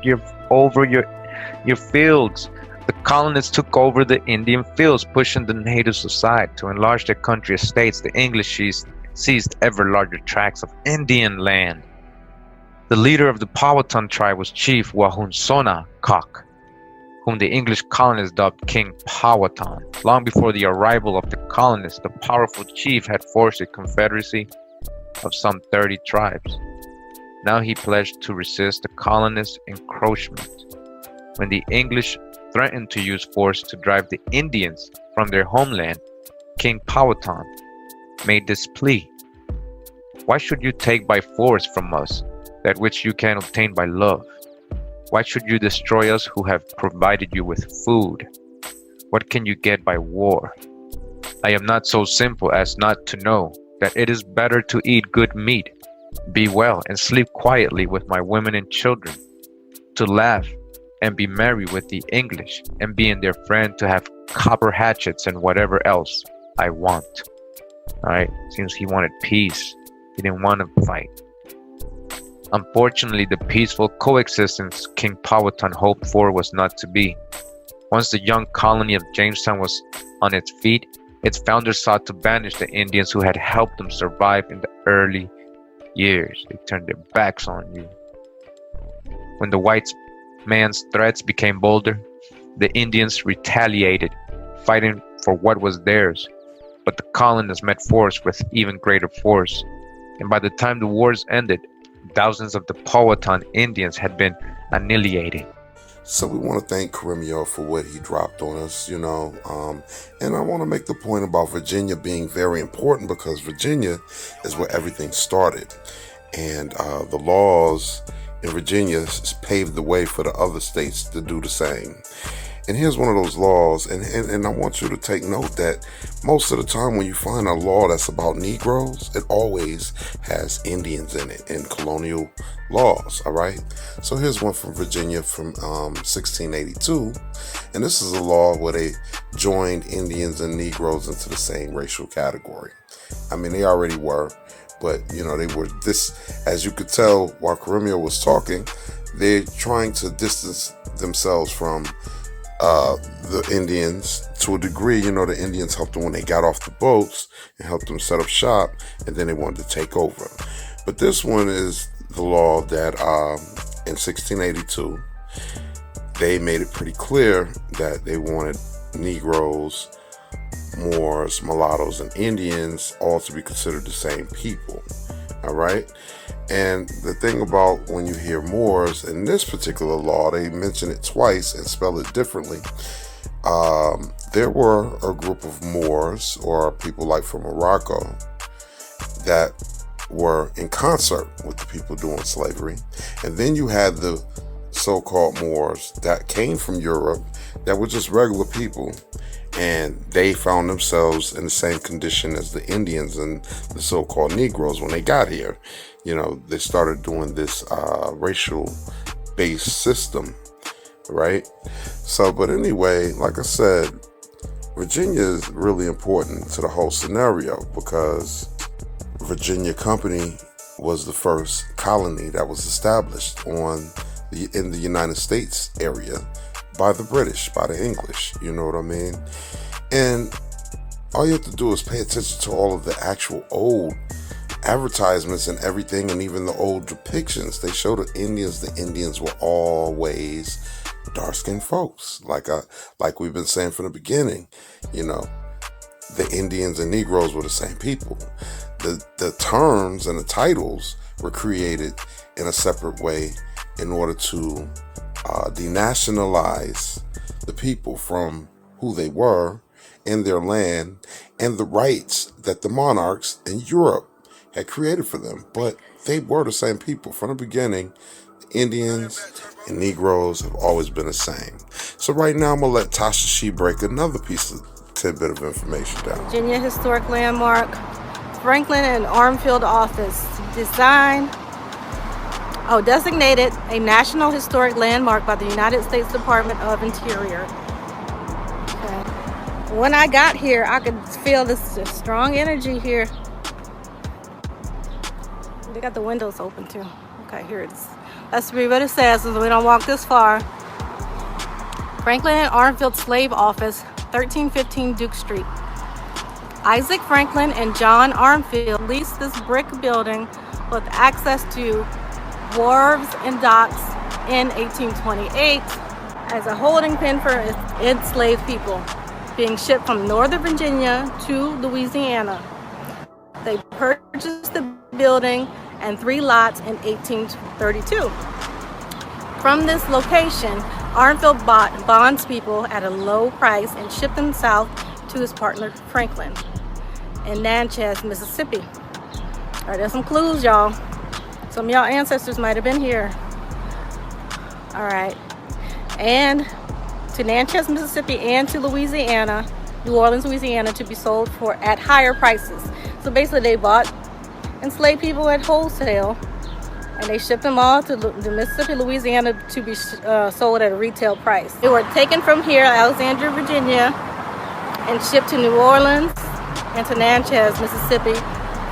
over your fields. The colonists took over the Indian fields, pushing the natives aside to enlarge their country estates. The English seized ever larger tracts of Indian land. The leader of the Powhatan tribe was Chief Wahunsona Kok, whom the English colonists dubbed King Powhatan. Long before the arrival of the colonists, the powerful chief had forged a confederacy of some 30 tribes. Now he pledged to resist the colonists' encroachment. When the English threatened to use force to drive the Indians from their homeland, King Powhatan made this plea: "Why should you take by force from us that which you can obtain by love? Why should you destroy us who have provided you with food? What can you get by war? I am not so simple as not to know that it is better to eat good meat, be well, and sleep quietly with my women and children, to laugh and be merry with the English, and being their friend, to have copper hatchets and whatever else I want." All right, seems he wanted peace. He didn't want to fight. Unfortunately, the peaceful coexistence King Powhatan hoped for was not to be. Once the young colony of Jamestown was on its feet, its founders sought to banish the Indians who had helped them survive in the early years. They turned their backs on you. When the white man's threats became bolder, the Indians retaliated, fighting for what was theirs. But the colonists met force with even greater force, and by the time the wars ended, thousands of the Powhatan Indians had been annihilated. So we want to thank Karimio for what he dropped on us, and I want to make the point about Virginia being very important, because Virginia is where everything started, and the laws in Virginia paved the way for the other states to do the same. And here's one of those laws, and I want you to take note that most of the time when you find a law that's about Negroes, it always has Indians in it, in colonial laws, all right? So here's one from Virginia from 1682, and this is a law where they joined Indians and Negroes into the same racial category. I mean, they already were, but, they were this, as you could tell while Karimio was talking, they're trying to distance themselves from the Indians to a degree. The Indians helped them when they got off the boats and helped them set up shop, and then they wanted to take over. But this one is the law that in 1682 they made it pretty clear that they wanted Negroes, Moors, mulattoes, and Indians all to be considered the same people. All right. And the thing about when you hear Moors in this particular law, they mention it twice and spell it differently. There were a group of Moors, or people like from Morocco, that were in concert with the people doing slavery. And then you had the so-called Moors that came from Europe that were just regular people, and they found themselves in the same condition as the Indians and the so-called Negroes when they got here. They started doing this racial-based system, right? So, but anyway, like I said, Virginia is really important to the whole scenario, because Virginia Company was the first colony that was established in the United States area by the British, by the English, you know what I mean? And all you have to do is pay attention to all of the actual old advertisements and everything, and even the old depictions. They show the Indians were always dark-skinned folks, like we've been saying from the beginning. The Indians and Negroes were the same people. The terms and the titles were created in a separate way in order to denationalize the people from who they were and their land and the rights that the monarchs in Europe had created for them. But they were the same people from the beginning. Indians and Negroes have always been the same. So right now I'm going to let Tasha She break another piece of tidbit of information down. Virginia Historic Landmark, Franklin and Armfield Office, designated a National Historic Landmark by the United States Department of Interior. Okay. When I got here, I could feel this strong energy here. They got the windows open too. Okay, here it is. Let's read what it says so we don't walk this far. Franklin and Armfield Slave Office, 1315 Duke Street. Isaac Franklin and John Armfield leased this brick building with access to wharves and docks in 1828 as a holding pen for enslaved people, being shipped from Northern Virginia to Louisiana. They purchased the building and 3 lots in 1832. From this location, Arnfield bought bondspeople at a low price and shipped them south to his partner Franklin in Natchez, Mississippi. All right, there's some clues, y'all. Some of y'all ancestors might have been here. All right, and to Natchez, Mississippi, and to Louisiana, New Orleans, Louisiana, to be sold for at higher prices. So basically, they bought enslaved people at wholesale, and they shipped them all to the Mississippi, Louisiana, to be sold at a retail price. They were taken from here, Alexandria, Virginia, and shipped to New Orleans and to Natchez, Mississippi,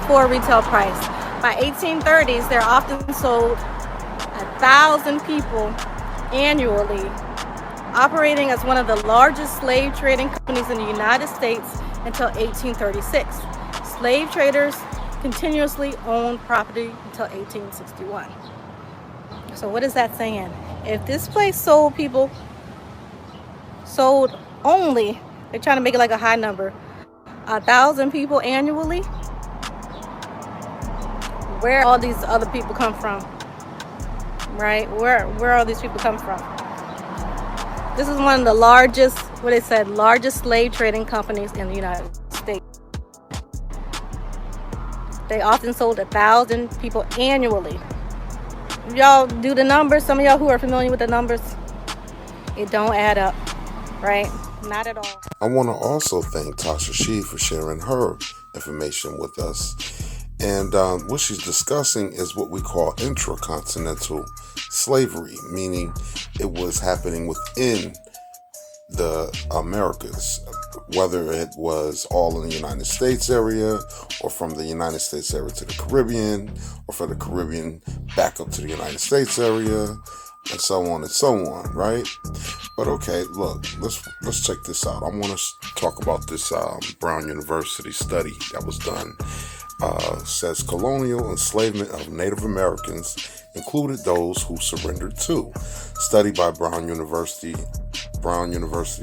for a retail price. By 1830s, they're often sold 1,000 people annually, operating as one of the largest slave trading companies in the United States until 1836. Slave traders continuously owned property until 1861. So what is that saying? If this place sold only, they're trying to make it like a high number, 1,000 people annually, where all these other people come from? Right? Where all these people come from? This is one of the largest, largest slave trading companies in the United States. They often sold 1,000 people annually. If y'all do the numbers, some of y'all who are familiar with the numbers, it don't add up, right? Not at all. I want to also thank Tasha Shee for sharing her information with us. And what she's discussing is what we call intracontinental slavery, meaning it was happening within the Americas, whether it was all in the United States area or from the United States area to the Caribbean or from the Caribbean back up to the United States area and so on and so on, right? But okay, look, let's check this out. I want to talk about this Brown University study that was done. Says colonial enslavement of Native Americans included those who surrendered too. Study by Brown University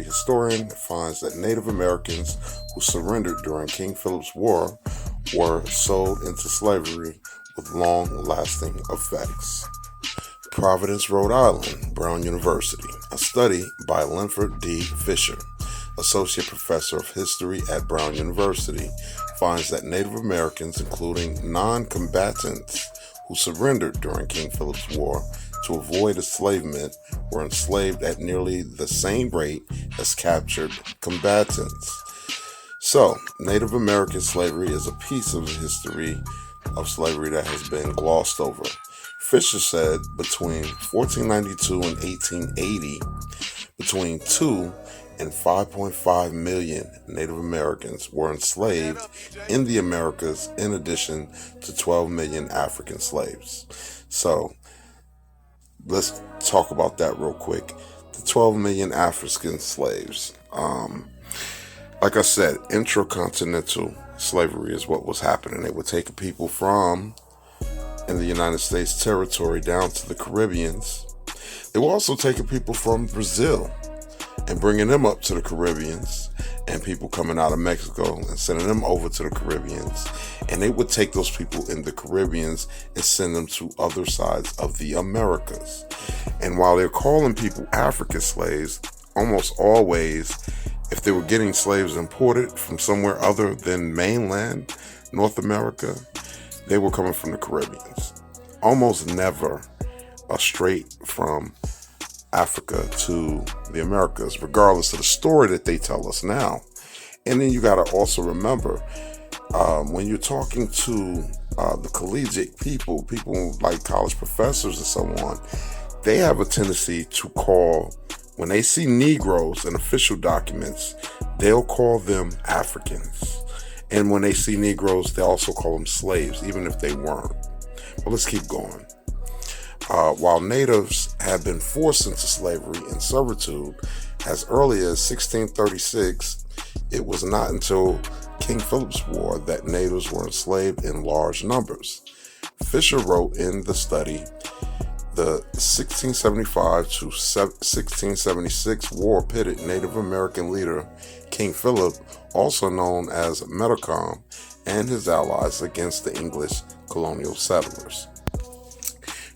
historian finds that Native Americans who surrendered during King Philip's War were sold into slavery with long-lasting effects. Providence, Rhode Island, Brown University. A study by Linford D. Fisher, Associate Professor of History at Brown University, finds that Native Americans, including non-combatants who surrendered during King Philip's War to avoid enslavement, were enslaved at nearly the same rate as captured combatants. So, Native American slavery is a piece of the history of slavery that has been glossed over. Fisher said between 1492 and 1880, between 2 and 5.5 million Native Americans were enslaved in the Americas, in addition to 12 million African slaves. So let's talk about that real quick. The 12 million African slaves. Like I said, intracontinental slavery is what was happening. They were taking people from in the United States territory down to the Caribbeans. They were also taking people from Brazil and bringing them up to the Caribbeans, and people coming out of Mexico and sending them over to the Caribbeans. And they would take those people in the Caribbeans and send them to other sides of the Americas. And while they're calling people African slaves, almost always, if they were getting slaves imported from somewhere other than mainland North America, they were coming from the Caribbeans. Almost never straight from Africa to the Americas, regardless of the story that they tell us now. And then you got to also remember, when you're talking to the collegiate people like college professors and so on, they have a tendency to call, when they see Negroes in official documents, they'll call them Africans. And when they see Negroes, they also call them slaves, even if they weren't. But let's keep going. While natives had been forced into slavery and servitude as early as 1636, it was not until King Philip's War that natives were enslaved in large numbers. Fisher wrote in the study, The 1675 to 1676 war pitted Native American leader King Philip, also known as Metacom, and his allies against the English colonial settlers.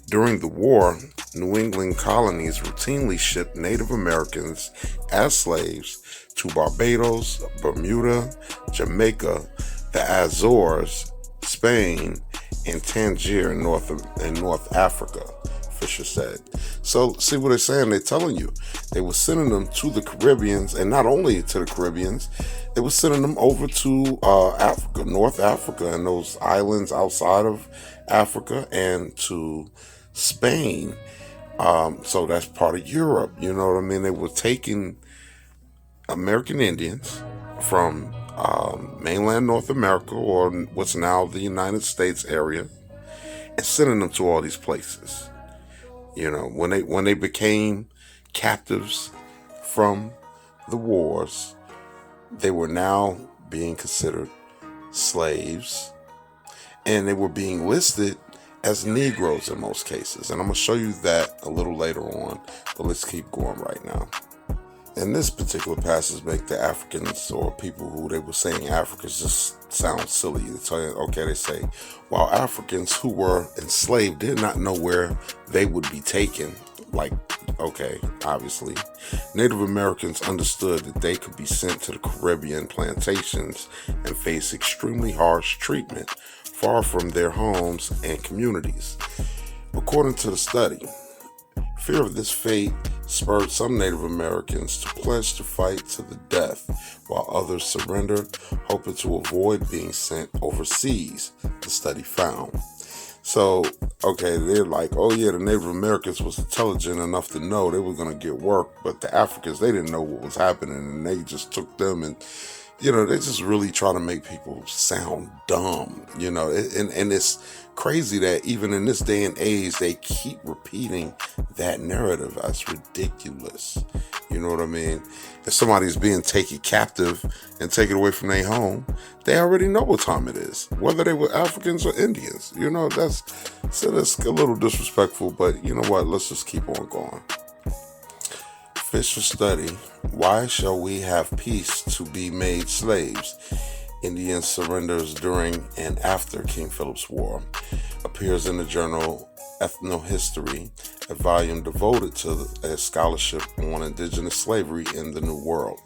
During the war, New England colonies routinely shipped Native Americans as slaves to Barbados, Bermuda, Jamaica, the Azores, Spain, and Tangier in North Africa, Fisher said. So, see what they're saying? They're telling you. They were sending them to the Caribbeans, and not only to the Caribbeans, they were sending them over to Africa, North Africa, and those islands outside of Africa, and to Spain. So that's part of Europe. You know what I mean? They were taking American Indians from mainland North America, or what's now the United States area, and sending them to all these places. You know, when they became captives from the wars, they were now being considered slaves, and they were being listed as Negroes in most cases. And I'm going to show you that a little later on, but let's keep going right now. And this particular passage make the Africans, or people who they were saying Africans, just sound silly. They tell you, okay, they say, while Africans who were enslaved did not know where they would be taken, like, okay, obviously, Native Americans understood that they could be sent to the Caribbean plantations and face extremely harsh treatment far from their homes and communities. According to the study, fear of this fate spurred some Native Americans to pledge to fight to the death, while others surrendered, hoping to avoid being sent overseas, the study found. So, okay, they're like, oh yeah, the Native Americans was intelligent enough to know they were going to get work, but the Africans, they didn't know what was happening, and they just took them, and you know, they just really try to make people sound dumb, you know, and it's crazy that even in this day and age, they keep repeating that narrative. That's ridiculous. You know what I mean? If somebody's being taken captive and taken away from their home, they already know what time it is, whether they were Africans or Indians. You know, that's a little disrespectful, but you know what? Let's just keep on going. Fisher study, Why Shall We Have Peace to Be Made Slaves? Indian Surrenders During and After King Philip's War, appears in the journal Ethnohistory, a volume devoted to a scholarship on indigenous slavery in the New World.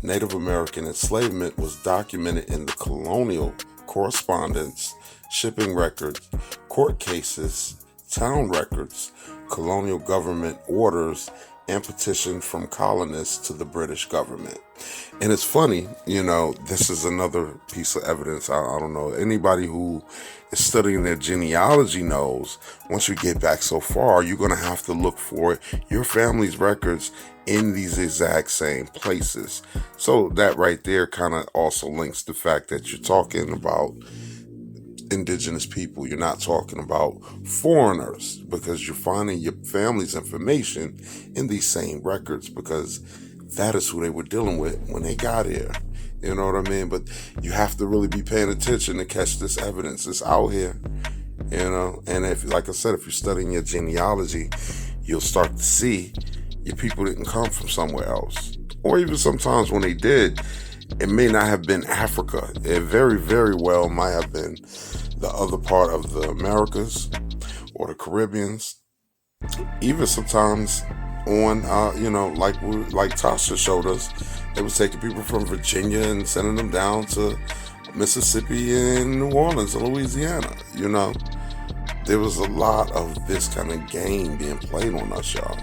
Native American enslavement was documented in the colonial correspondence, shipping records, court cases, town records, colonial government orders, and petition from colonists to the British government. And it's funny, you know, this is another piece of evidence. I don't know, anybody who is studying their genealogy knows once you get back so far, you're going to have to look for your family's records in these exact same places. So that right there kind of also links the fact that you're talking about indigenous people. You're not talking about foreigners, because you're finding your family's information in these same records, because that is who they were dealing with when they got here. You know what I mean? But you have to really be paying attention to catch this evidence. It's out here, you know. And if, like I said, if you're studying your genealogy, you'll start to see your people didn't come from somewhere else. Or even sometimes when they did, it may not have been Africa. It very, very well might have been the other part of the Americas or the Caribbeans. Even sometimes on, you know, like Tasha showed us, they was taking people from Virginia and sending them down to Mississippi and New Orleans and Louisiana. You know, there was a lot of this kind of game being played on us, y'all.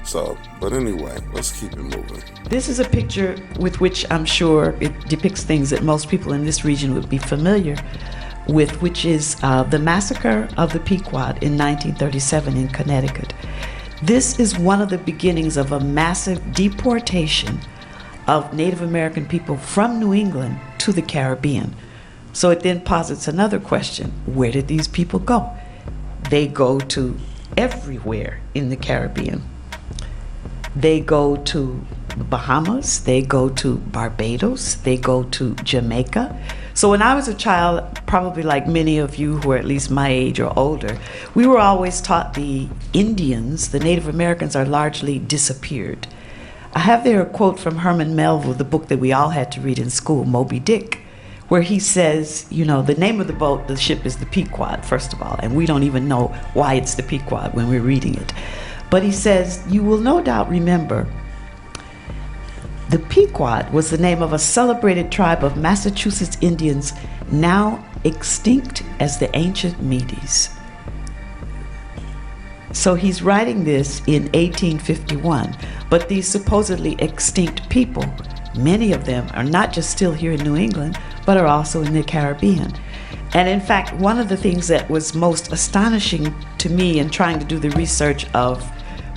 So, but anyway, let's keep it moving. This is a picture with which I'm sure it depicts things that most people in this region would be familiar with, which is the massacre of the Pequot in 1937 in Connecticut. This is one of the beginnings of a massive deportation of Native American people from New England to the Caribbean. So it then posits another question: where did these people go? They go to everywhere in the Caribbean. They go to the Bahamas, they go to Barbados, they go to Jamaica. So when I was a child, probably like many of you who are at least my age or older, we were always taught the Indians, the Native Americans, are largely disappeared. I have there a quote from Herman Melville, the book that we all had to read in school, Moby Dick, where he says, you know, the name of the boat, the ship is the Pequod, first of all, and we don't even know why it's the Pequod when we're reading it. But he says, you will no doubt remember, the Pequod was the name of a celebrated tribe of Massachusetts Indians now extinct as the ancient Medes. So he's writing this in 1851, but these supposedly extinct people, many of them are not just still here in New England, but are also in the Caribbean. And in fact, one of the things that was most astonishing to me in trying to do the research of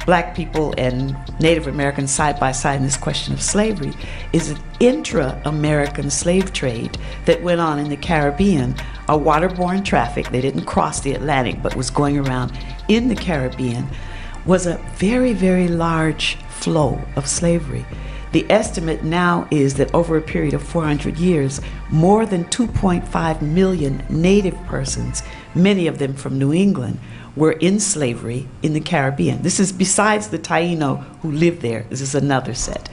Black people and Native Americans side by side in this question of slavery is an intra-American slave trade that went on in the Caribbean, a waterborne traffic. They didn't cross the Atlantic, but was going around in the Caribbean, was a very, very large flow of slavery. The estimate now is that over a period of 400 years, more than 2.5 million Native persons, many of them from New England, were in slavery in the Caribbean. This is besides the Taino who lived there. This is another set.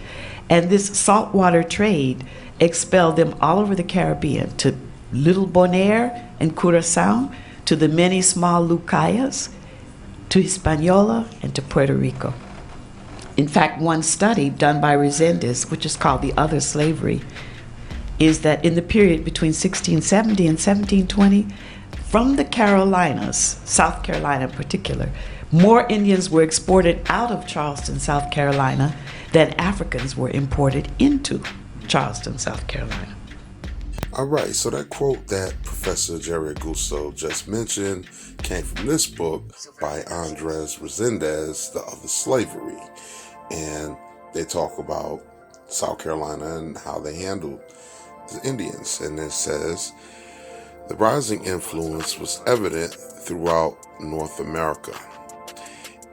And this saltwater trade expelled them all over the Caribbean, to Little Bonaire and Curacao, to the many small Lucayas, to Hispaniola, and to Puerto Rico. In fact, one study done by Resendez, which is called The Other Slavery, is that in the period between 1670 and 1720, from the Carolinas, South Carolina in particular, more Indians were exported out of Charleston, South Carolina, than Africans were imported into Charleston, South Carolina. All right, so that quote that Professor Jerry Augusto just mentioned came from this book by Andres Resendez, The Other Slavery. And they talk about South Carolina and how they handled the Indians. And it says, the rising influence was evident throughout North America.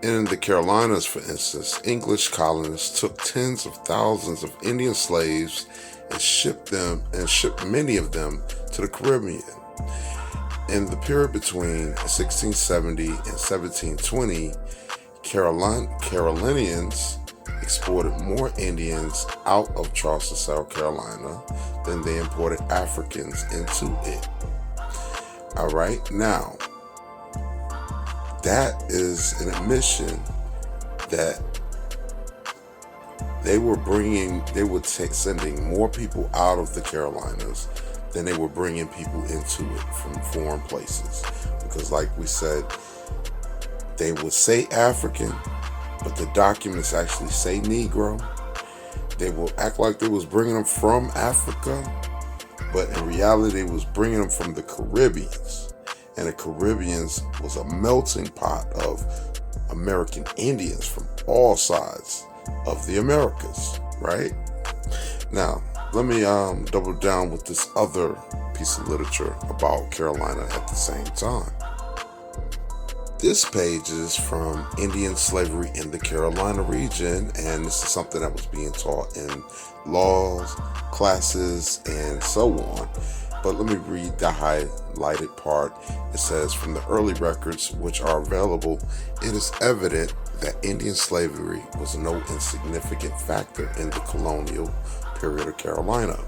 In the Carolinas, for instance, English colonists took tens of thousands of Indian slaves and shipped many of them to the Caribbean. In the period between 1670 and 1720, Carolinians exported more Indians out of Charleston, South Carolina than they imported Africans into it. All right, now, that is an admission that they were sending more people out of the Carolinas than they were bringing people into it from foreign places. Because like we said, they would say African, but the documents actually say Negro. They will act like they was bringing them from Africa, but in reality, it was bringing them from the Caribbeans. And the Caribbeans was a melting pot of American Indians from all sides of the Americas, right? Now, let me double down with this other piece of literature about Carolina at the same time. This page is from Indian slavery in the Carolina region, and this is something that was being taught in laws, classes, and so on. But let me read the highlighted part. It says, from the early records which are available, it is evident that Indian slavery was no insignificant factor in the colonial period of Carolina.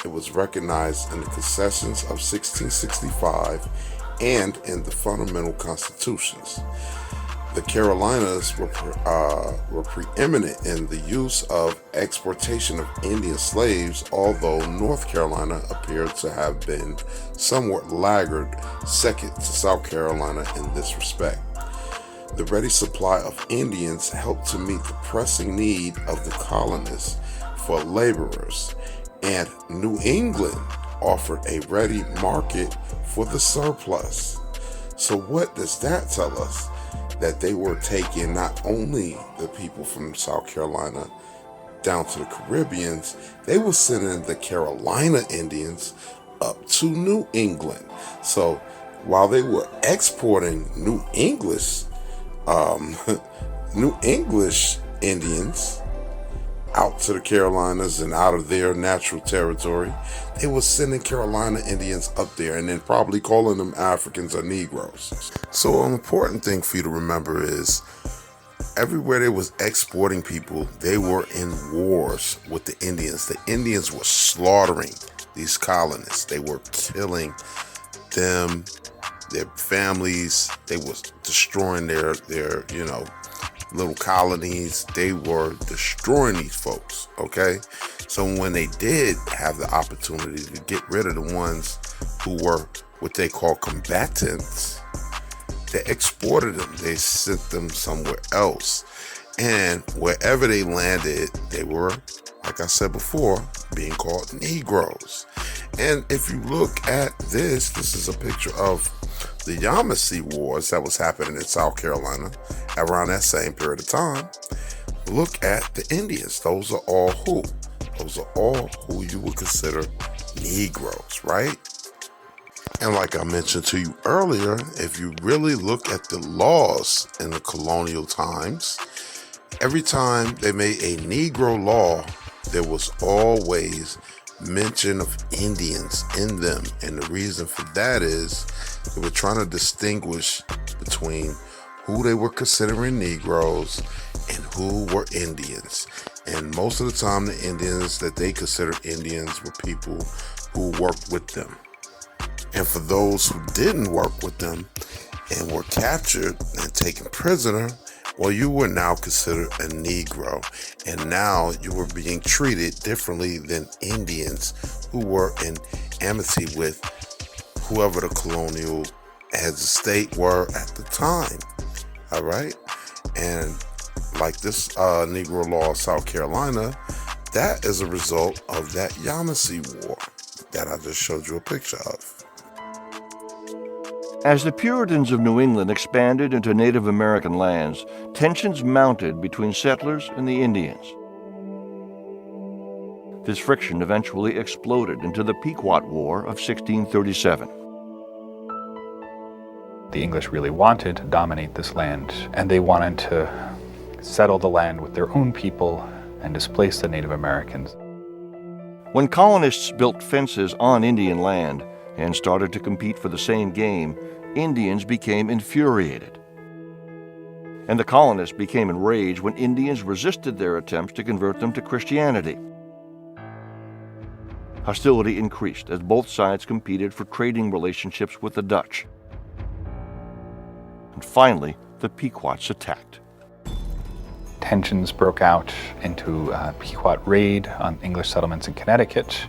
It was recognized in the concessions of 1665 and in the fundamental constitutions. The Carolinas were preeminent in the use of exportation of Indian slaves, although North Carolina appeared to have been somewhat laggard second to South Carolina in this respect. The ready supply of Indians helped to meet the pressing need of the colonists for laborers, and New England offered a ready market for the surplus. So what does that tell us? That they were taking not only the people from South Carolina down to the Caribbeans, they were sending the Carolina Indians up to New England. So while they were exporting New English Indians out to the Carolinas and out of their natural territory, they were sending Carolina Indians up there and then probably calling them Africans or Negroes. So an important thing for you to remember is everywhere they was exporting people, they were in wars with the Indians. The Indians were slaughtering these colonists. They were killing them, their families. They was destroying their little colonies. They were destroying these folks, okay? So when they did have the opportunity to get rid of the ones who were what they call combatants, they exported them. They sent them somewhere else. And wherever they landed, they were, like I said before, being called Negroes. And if you look at this is a picture of the Yamasee Wars that was happening in South Carolina around that same period of time. Look at the Indians. Those are all who? Those are all who you would consider Negroes, right? And like I mentioned to you earlier, if you really look at the laws in the colonial times, every time they made a Negro law, there was always mention of Indians in them. And the reason for that is they were trying to distinguish between who they were considering Negroes and who were Indians. And most of the time, the Indians that they considered Indians were people who worked with them. And for those who didn't work with them and were captured and taken prisoner, well, you were now considered a Negro. And now you were being treated differently than Indians who were in amity with whoever the colonial heads of state were at the time. All right. And like this Negro law of South Carolina, that is a result of that Yamasee War that I just showed you a picture of. As the Puritans of New England expanded into Native American lands, tensions mounted between settlers and the Indians. This friction eventually exploded into the Pequot War of 1637. The English really wanted to dominate this land, and they wanted to settle the land with their own people and displace the Native Americans. When colonists built fences on Indian land and started to compete for the same game, Indians became infuriated. And the colonists became enraged when Indians resisted their attempts to convert them to Christianity. Hostility increased as both sides competed for trading relationships with the Dutch. And finally, the Pequots attacked. Tensions broke out into a Pequot raid on English settlements in Connecticut.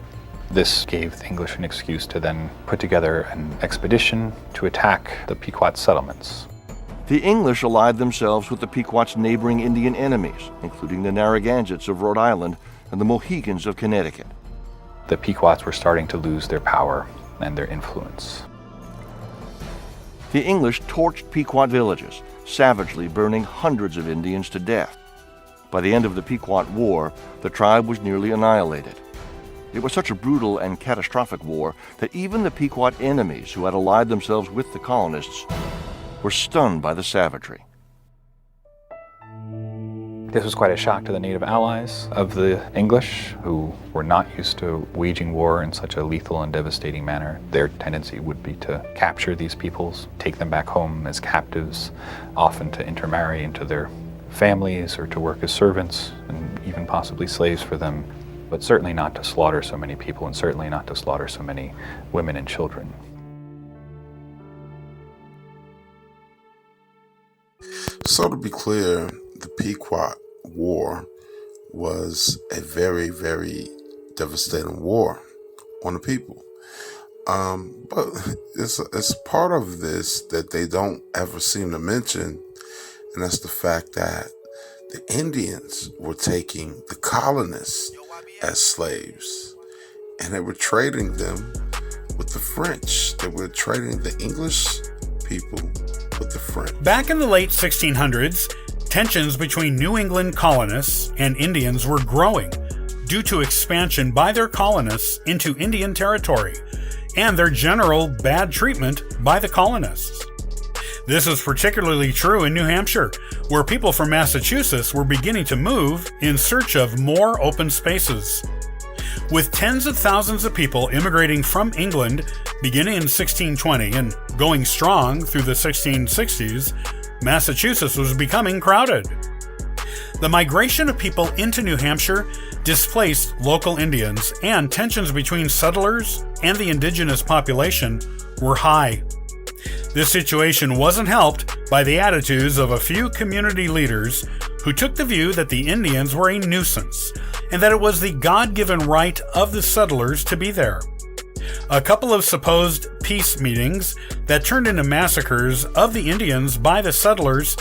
This gave the English an excuse to then put together an expedition to attack the Pequot settlements. The English allied themselves with the Pequots' neighboring Indian enemies, including the Narragansetts of Rhode Island and the Mohegans of Connecticut. The Pequots were starting to lose their power and their influence. The English torched Pequot villages, savagely burning hundreds of Indians to death. By the end of the Pequot War, the tribe was nearly annihilated. It was such a brutal and catastrophic war that even the Pequot enemies who had allied themselves with the colonists were stunned by the savagery. This was quite a shock to the native allies of the English, who were not used to waging war in such a lethal and devastating manner. Their tendency would be to capture these peoples, take them back home as captives, often to intermarry into their families or to work as servants and even possibly slaves for them, but certainly not to slaughter so many people and certainly not to slaughter so many women and children. So to be clear, the Pequot War was a very, very devastating war on the people. But it's part of this that they don't ever seem to mention, and that's the fact that the Indians were taking the colonists as slaves, and they were trading them with the French. They were trading the English people with the French. Back in the late 1600s, tensions between New England colonists and Indians were growing due to expansion by their colonists into Indian territory and their general bad treatment by the colonists. This was particularly true in New Hampshire, where people from Massachusetts were beginning to move in search of more open spaces. With tens of thousands of people immigrating from England beginning in 1620 and going strong through the 1660s, Massachusetts was becoming crowded. The migration of people into New Hampshire displaced local Indians, and tensions between settlers and the indigenous population were high. This situation wasn't helped by the attitudes of a few community leaders who took the view that the Indians were a nuisance and that it was the God-given right of the settlers to be there. A couple of supposed peace meetings that turned into massacres of the Indians by the settlers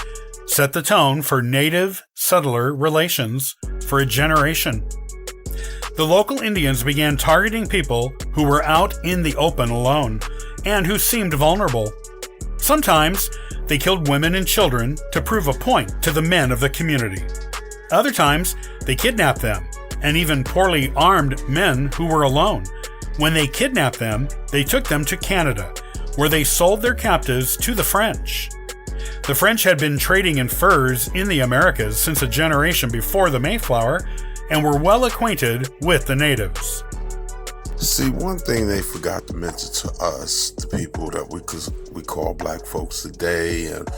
set the tone for native-settler relations for a generation. The local Indians began targeting people who were out in the open alone and who seemed vulnerable. Sometimes they killed women and children to prove a point to the men of the community. Other times they kidnapped them, and even poorly armed men who were alone. When they kidnapped them, they took them to Canada, where they sold their captives to the French. The French had been trading in furs in the Americas since a generation before the Mayflower and were well acquainted with the natives. See, one thing they forgot to mention to us, the people that we call black folks today, and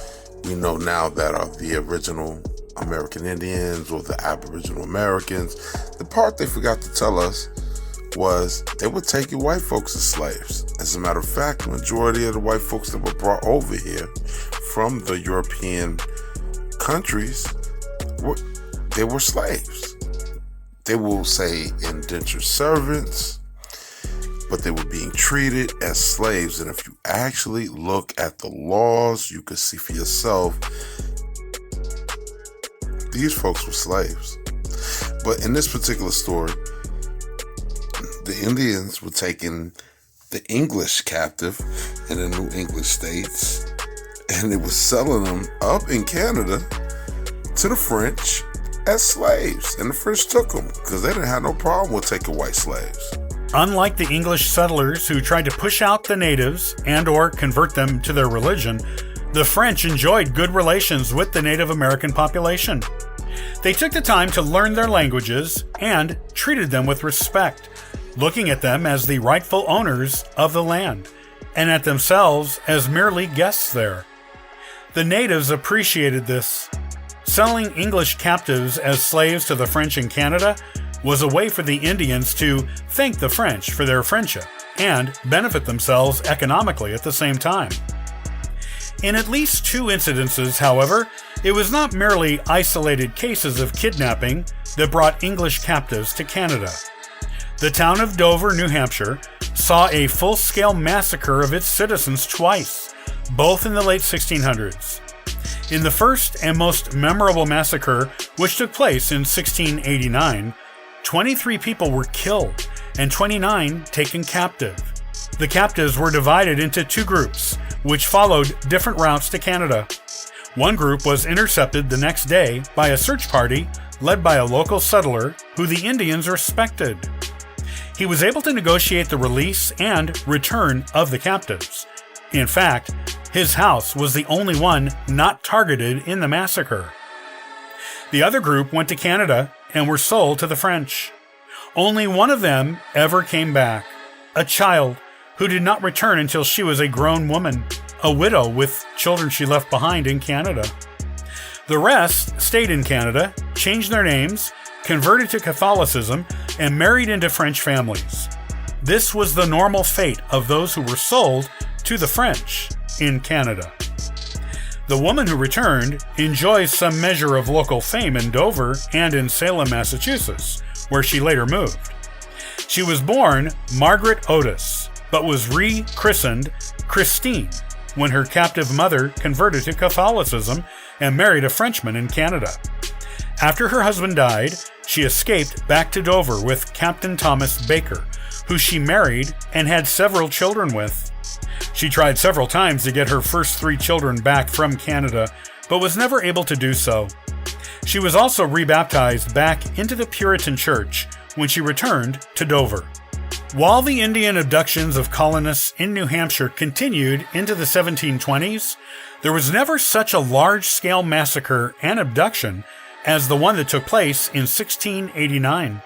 we know now that are the original American Indians or the Aboriginal Americans, the part they forgot to tell us was they were taking white folks as slaves. As a matter of fact, the majority of the white folks that were brought over here from the European countries, they were slaves. They will say indentured servants, but they were being treated as slaves. And if you actually look at the laws, you can see for yourself, these folks were slaves. But in this particular story, the Indians were taking the English captive in the New English states, and they were selling them up in Canada to the French as slaves. And the French took them because they didn't have no problem with taking white slaves. Unlike the English settlers who tried to push out the natives and or convert them to their religion, the French enjoyed good relations with the Native American population. They took the time to learn their languages and treated them with respect, looking at them as the rightful owners of the land, and at themselves as merely guests there. The natives appreciated this. Selling English captives as slaves to the French in Canada was a way for the Indians to thank the French for their friendship and benefit themselves economically at the same time. In at least two incidences, however, it was not merely isolated cases of kidnapping that brought English captives to Canada. The town of Dover, New Hampshire, saw a full-scale massacre of its citizens twice, both in the late 1600s. In the first and most memorable massacre, which took place in 1689, 23 people were killed and 29 taken captive. The captives were divided into two groups, which followed different routes to Canada. One group was intercepted the next day by a search party led by a local settler who the Indians respected. He was able to negotiate the release and return of the captives. In fact, his house was the only one not targeted in the massacre. The other group went to Canada and were sold to the French. Only one of them ever came back, a child who did not return until she was a grown woman, a widow with children she left behind in Canada. The rest stayed in Canada, changed their names, converted to Catholicism, and married into French families. This was the normal fate of those who were sold to the French in Canada. The woman who returned enjoys some measure of local fame in Dover and in Salem, Massachusetts, where she later moved. She was born Margaret Otis, but was rechristened Christine when her captive mother converted to Catholicism and married a Frenchman in Canada. After her husband died, she escaped back to Dover with Captain Thomas Baker, who she married and had several children with. She tried several times to get her first 3 children back from Canada, but was never able to do so. She was also rebaptized back into the Puritan Church when she returned to Dover. While the Indian abductions of colonists in New Hampshire continued into the 1720s, There was never such a large-scale massacre and abduction as the one that took place in 1689.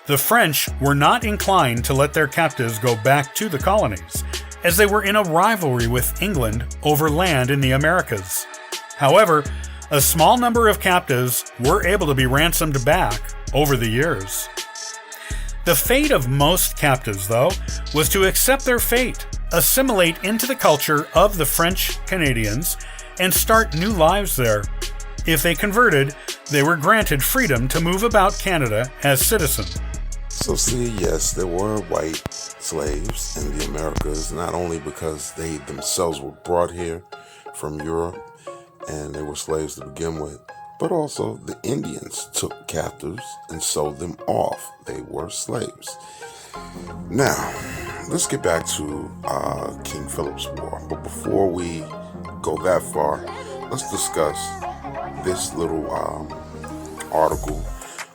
The French were not inclined to let their captives go back to the colonies, as they were in a rivalry with England over land in the Americas. However, a small number of captives were able to be ransomed back over the years. The fate of most captives, though, was to accept their fate, assimilate into the culture of the French Canadians, and start new lives there. If they converted, they were granted freedom to move about Canada as citizens. So see, yes, there were white slaves in the Americas, not only because they themselves were brought here from Europe and they were slaves to begin with, but also the Indians took captives and sold them off. They were slaves. Now, let's get back to King Philip's War. But before we go that far, let's discuss this little article.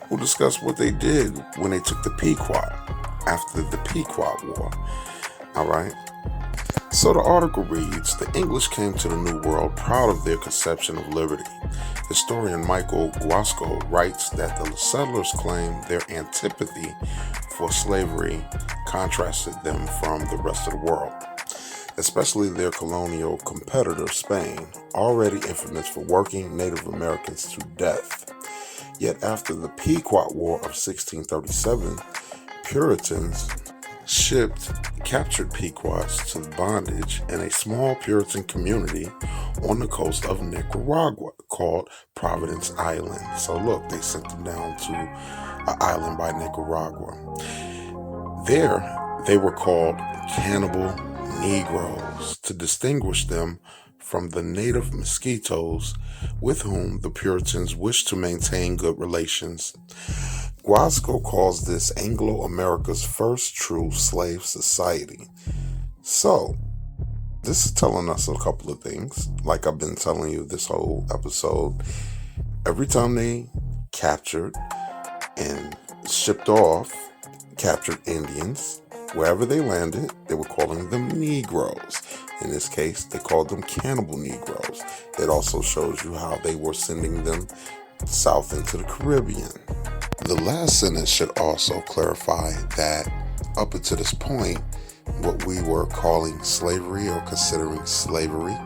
We'll discuss what they did when they took the Pequot after the Pequot War. All right. So the article reads, the English came to the New World proud of their conception of liberty. Historian Michael Guasco writes that the settlers claimed their antipathy for slavery contrasted them from the rest of the world, especially their colonial competitor Spain, already infamous for working Native Americans to death. Yet after the Pequot War of 1637, Puritans shipped captured Pequots to bondage in a small Puritan community on the coast of Nicaragua called Providence Island. So look, they sent them down to an island by Nicaragua. There, they were called cannibal Negroes to distinguish them from the native mosquitoes with whom the Puritans wished to maintain good relations. Guasco calls this Anglo-America's first true slave society. So, this is telling us a couple of things. Like I've been telling you this whole episode, every time they captured and shipped off captured Indians, wherever they landed, they were calling them Negroes. In this case, they called them cannibal Negroes. It also shows you how they were sending them south into the Caribbean. The last sentence should also clarify that up until this point, what we were calling slavery or considering slavery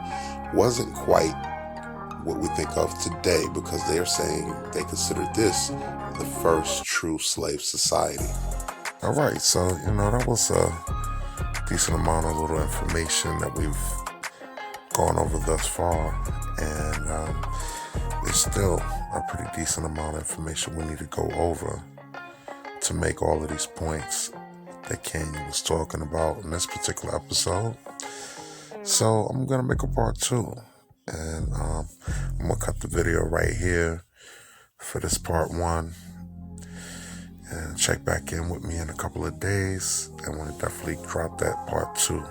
wasn't quite what we think of today, because they're saying they considered this the first true slave society. All right, so, that was a decent amount of little information that we've gone over thus far, and there's still a pretty decent amount of information we need to go over to make all of these points that Kenya was talking about in this particular episode. So I'm going to make a part 2, and I'm going to cut the video right here for this part 1, and check back in with me in a couple of days, and want to definitely drop that part 2.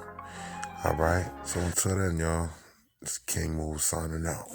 All right, so until then, y'all, it's King Move signing out.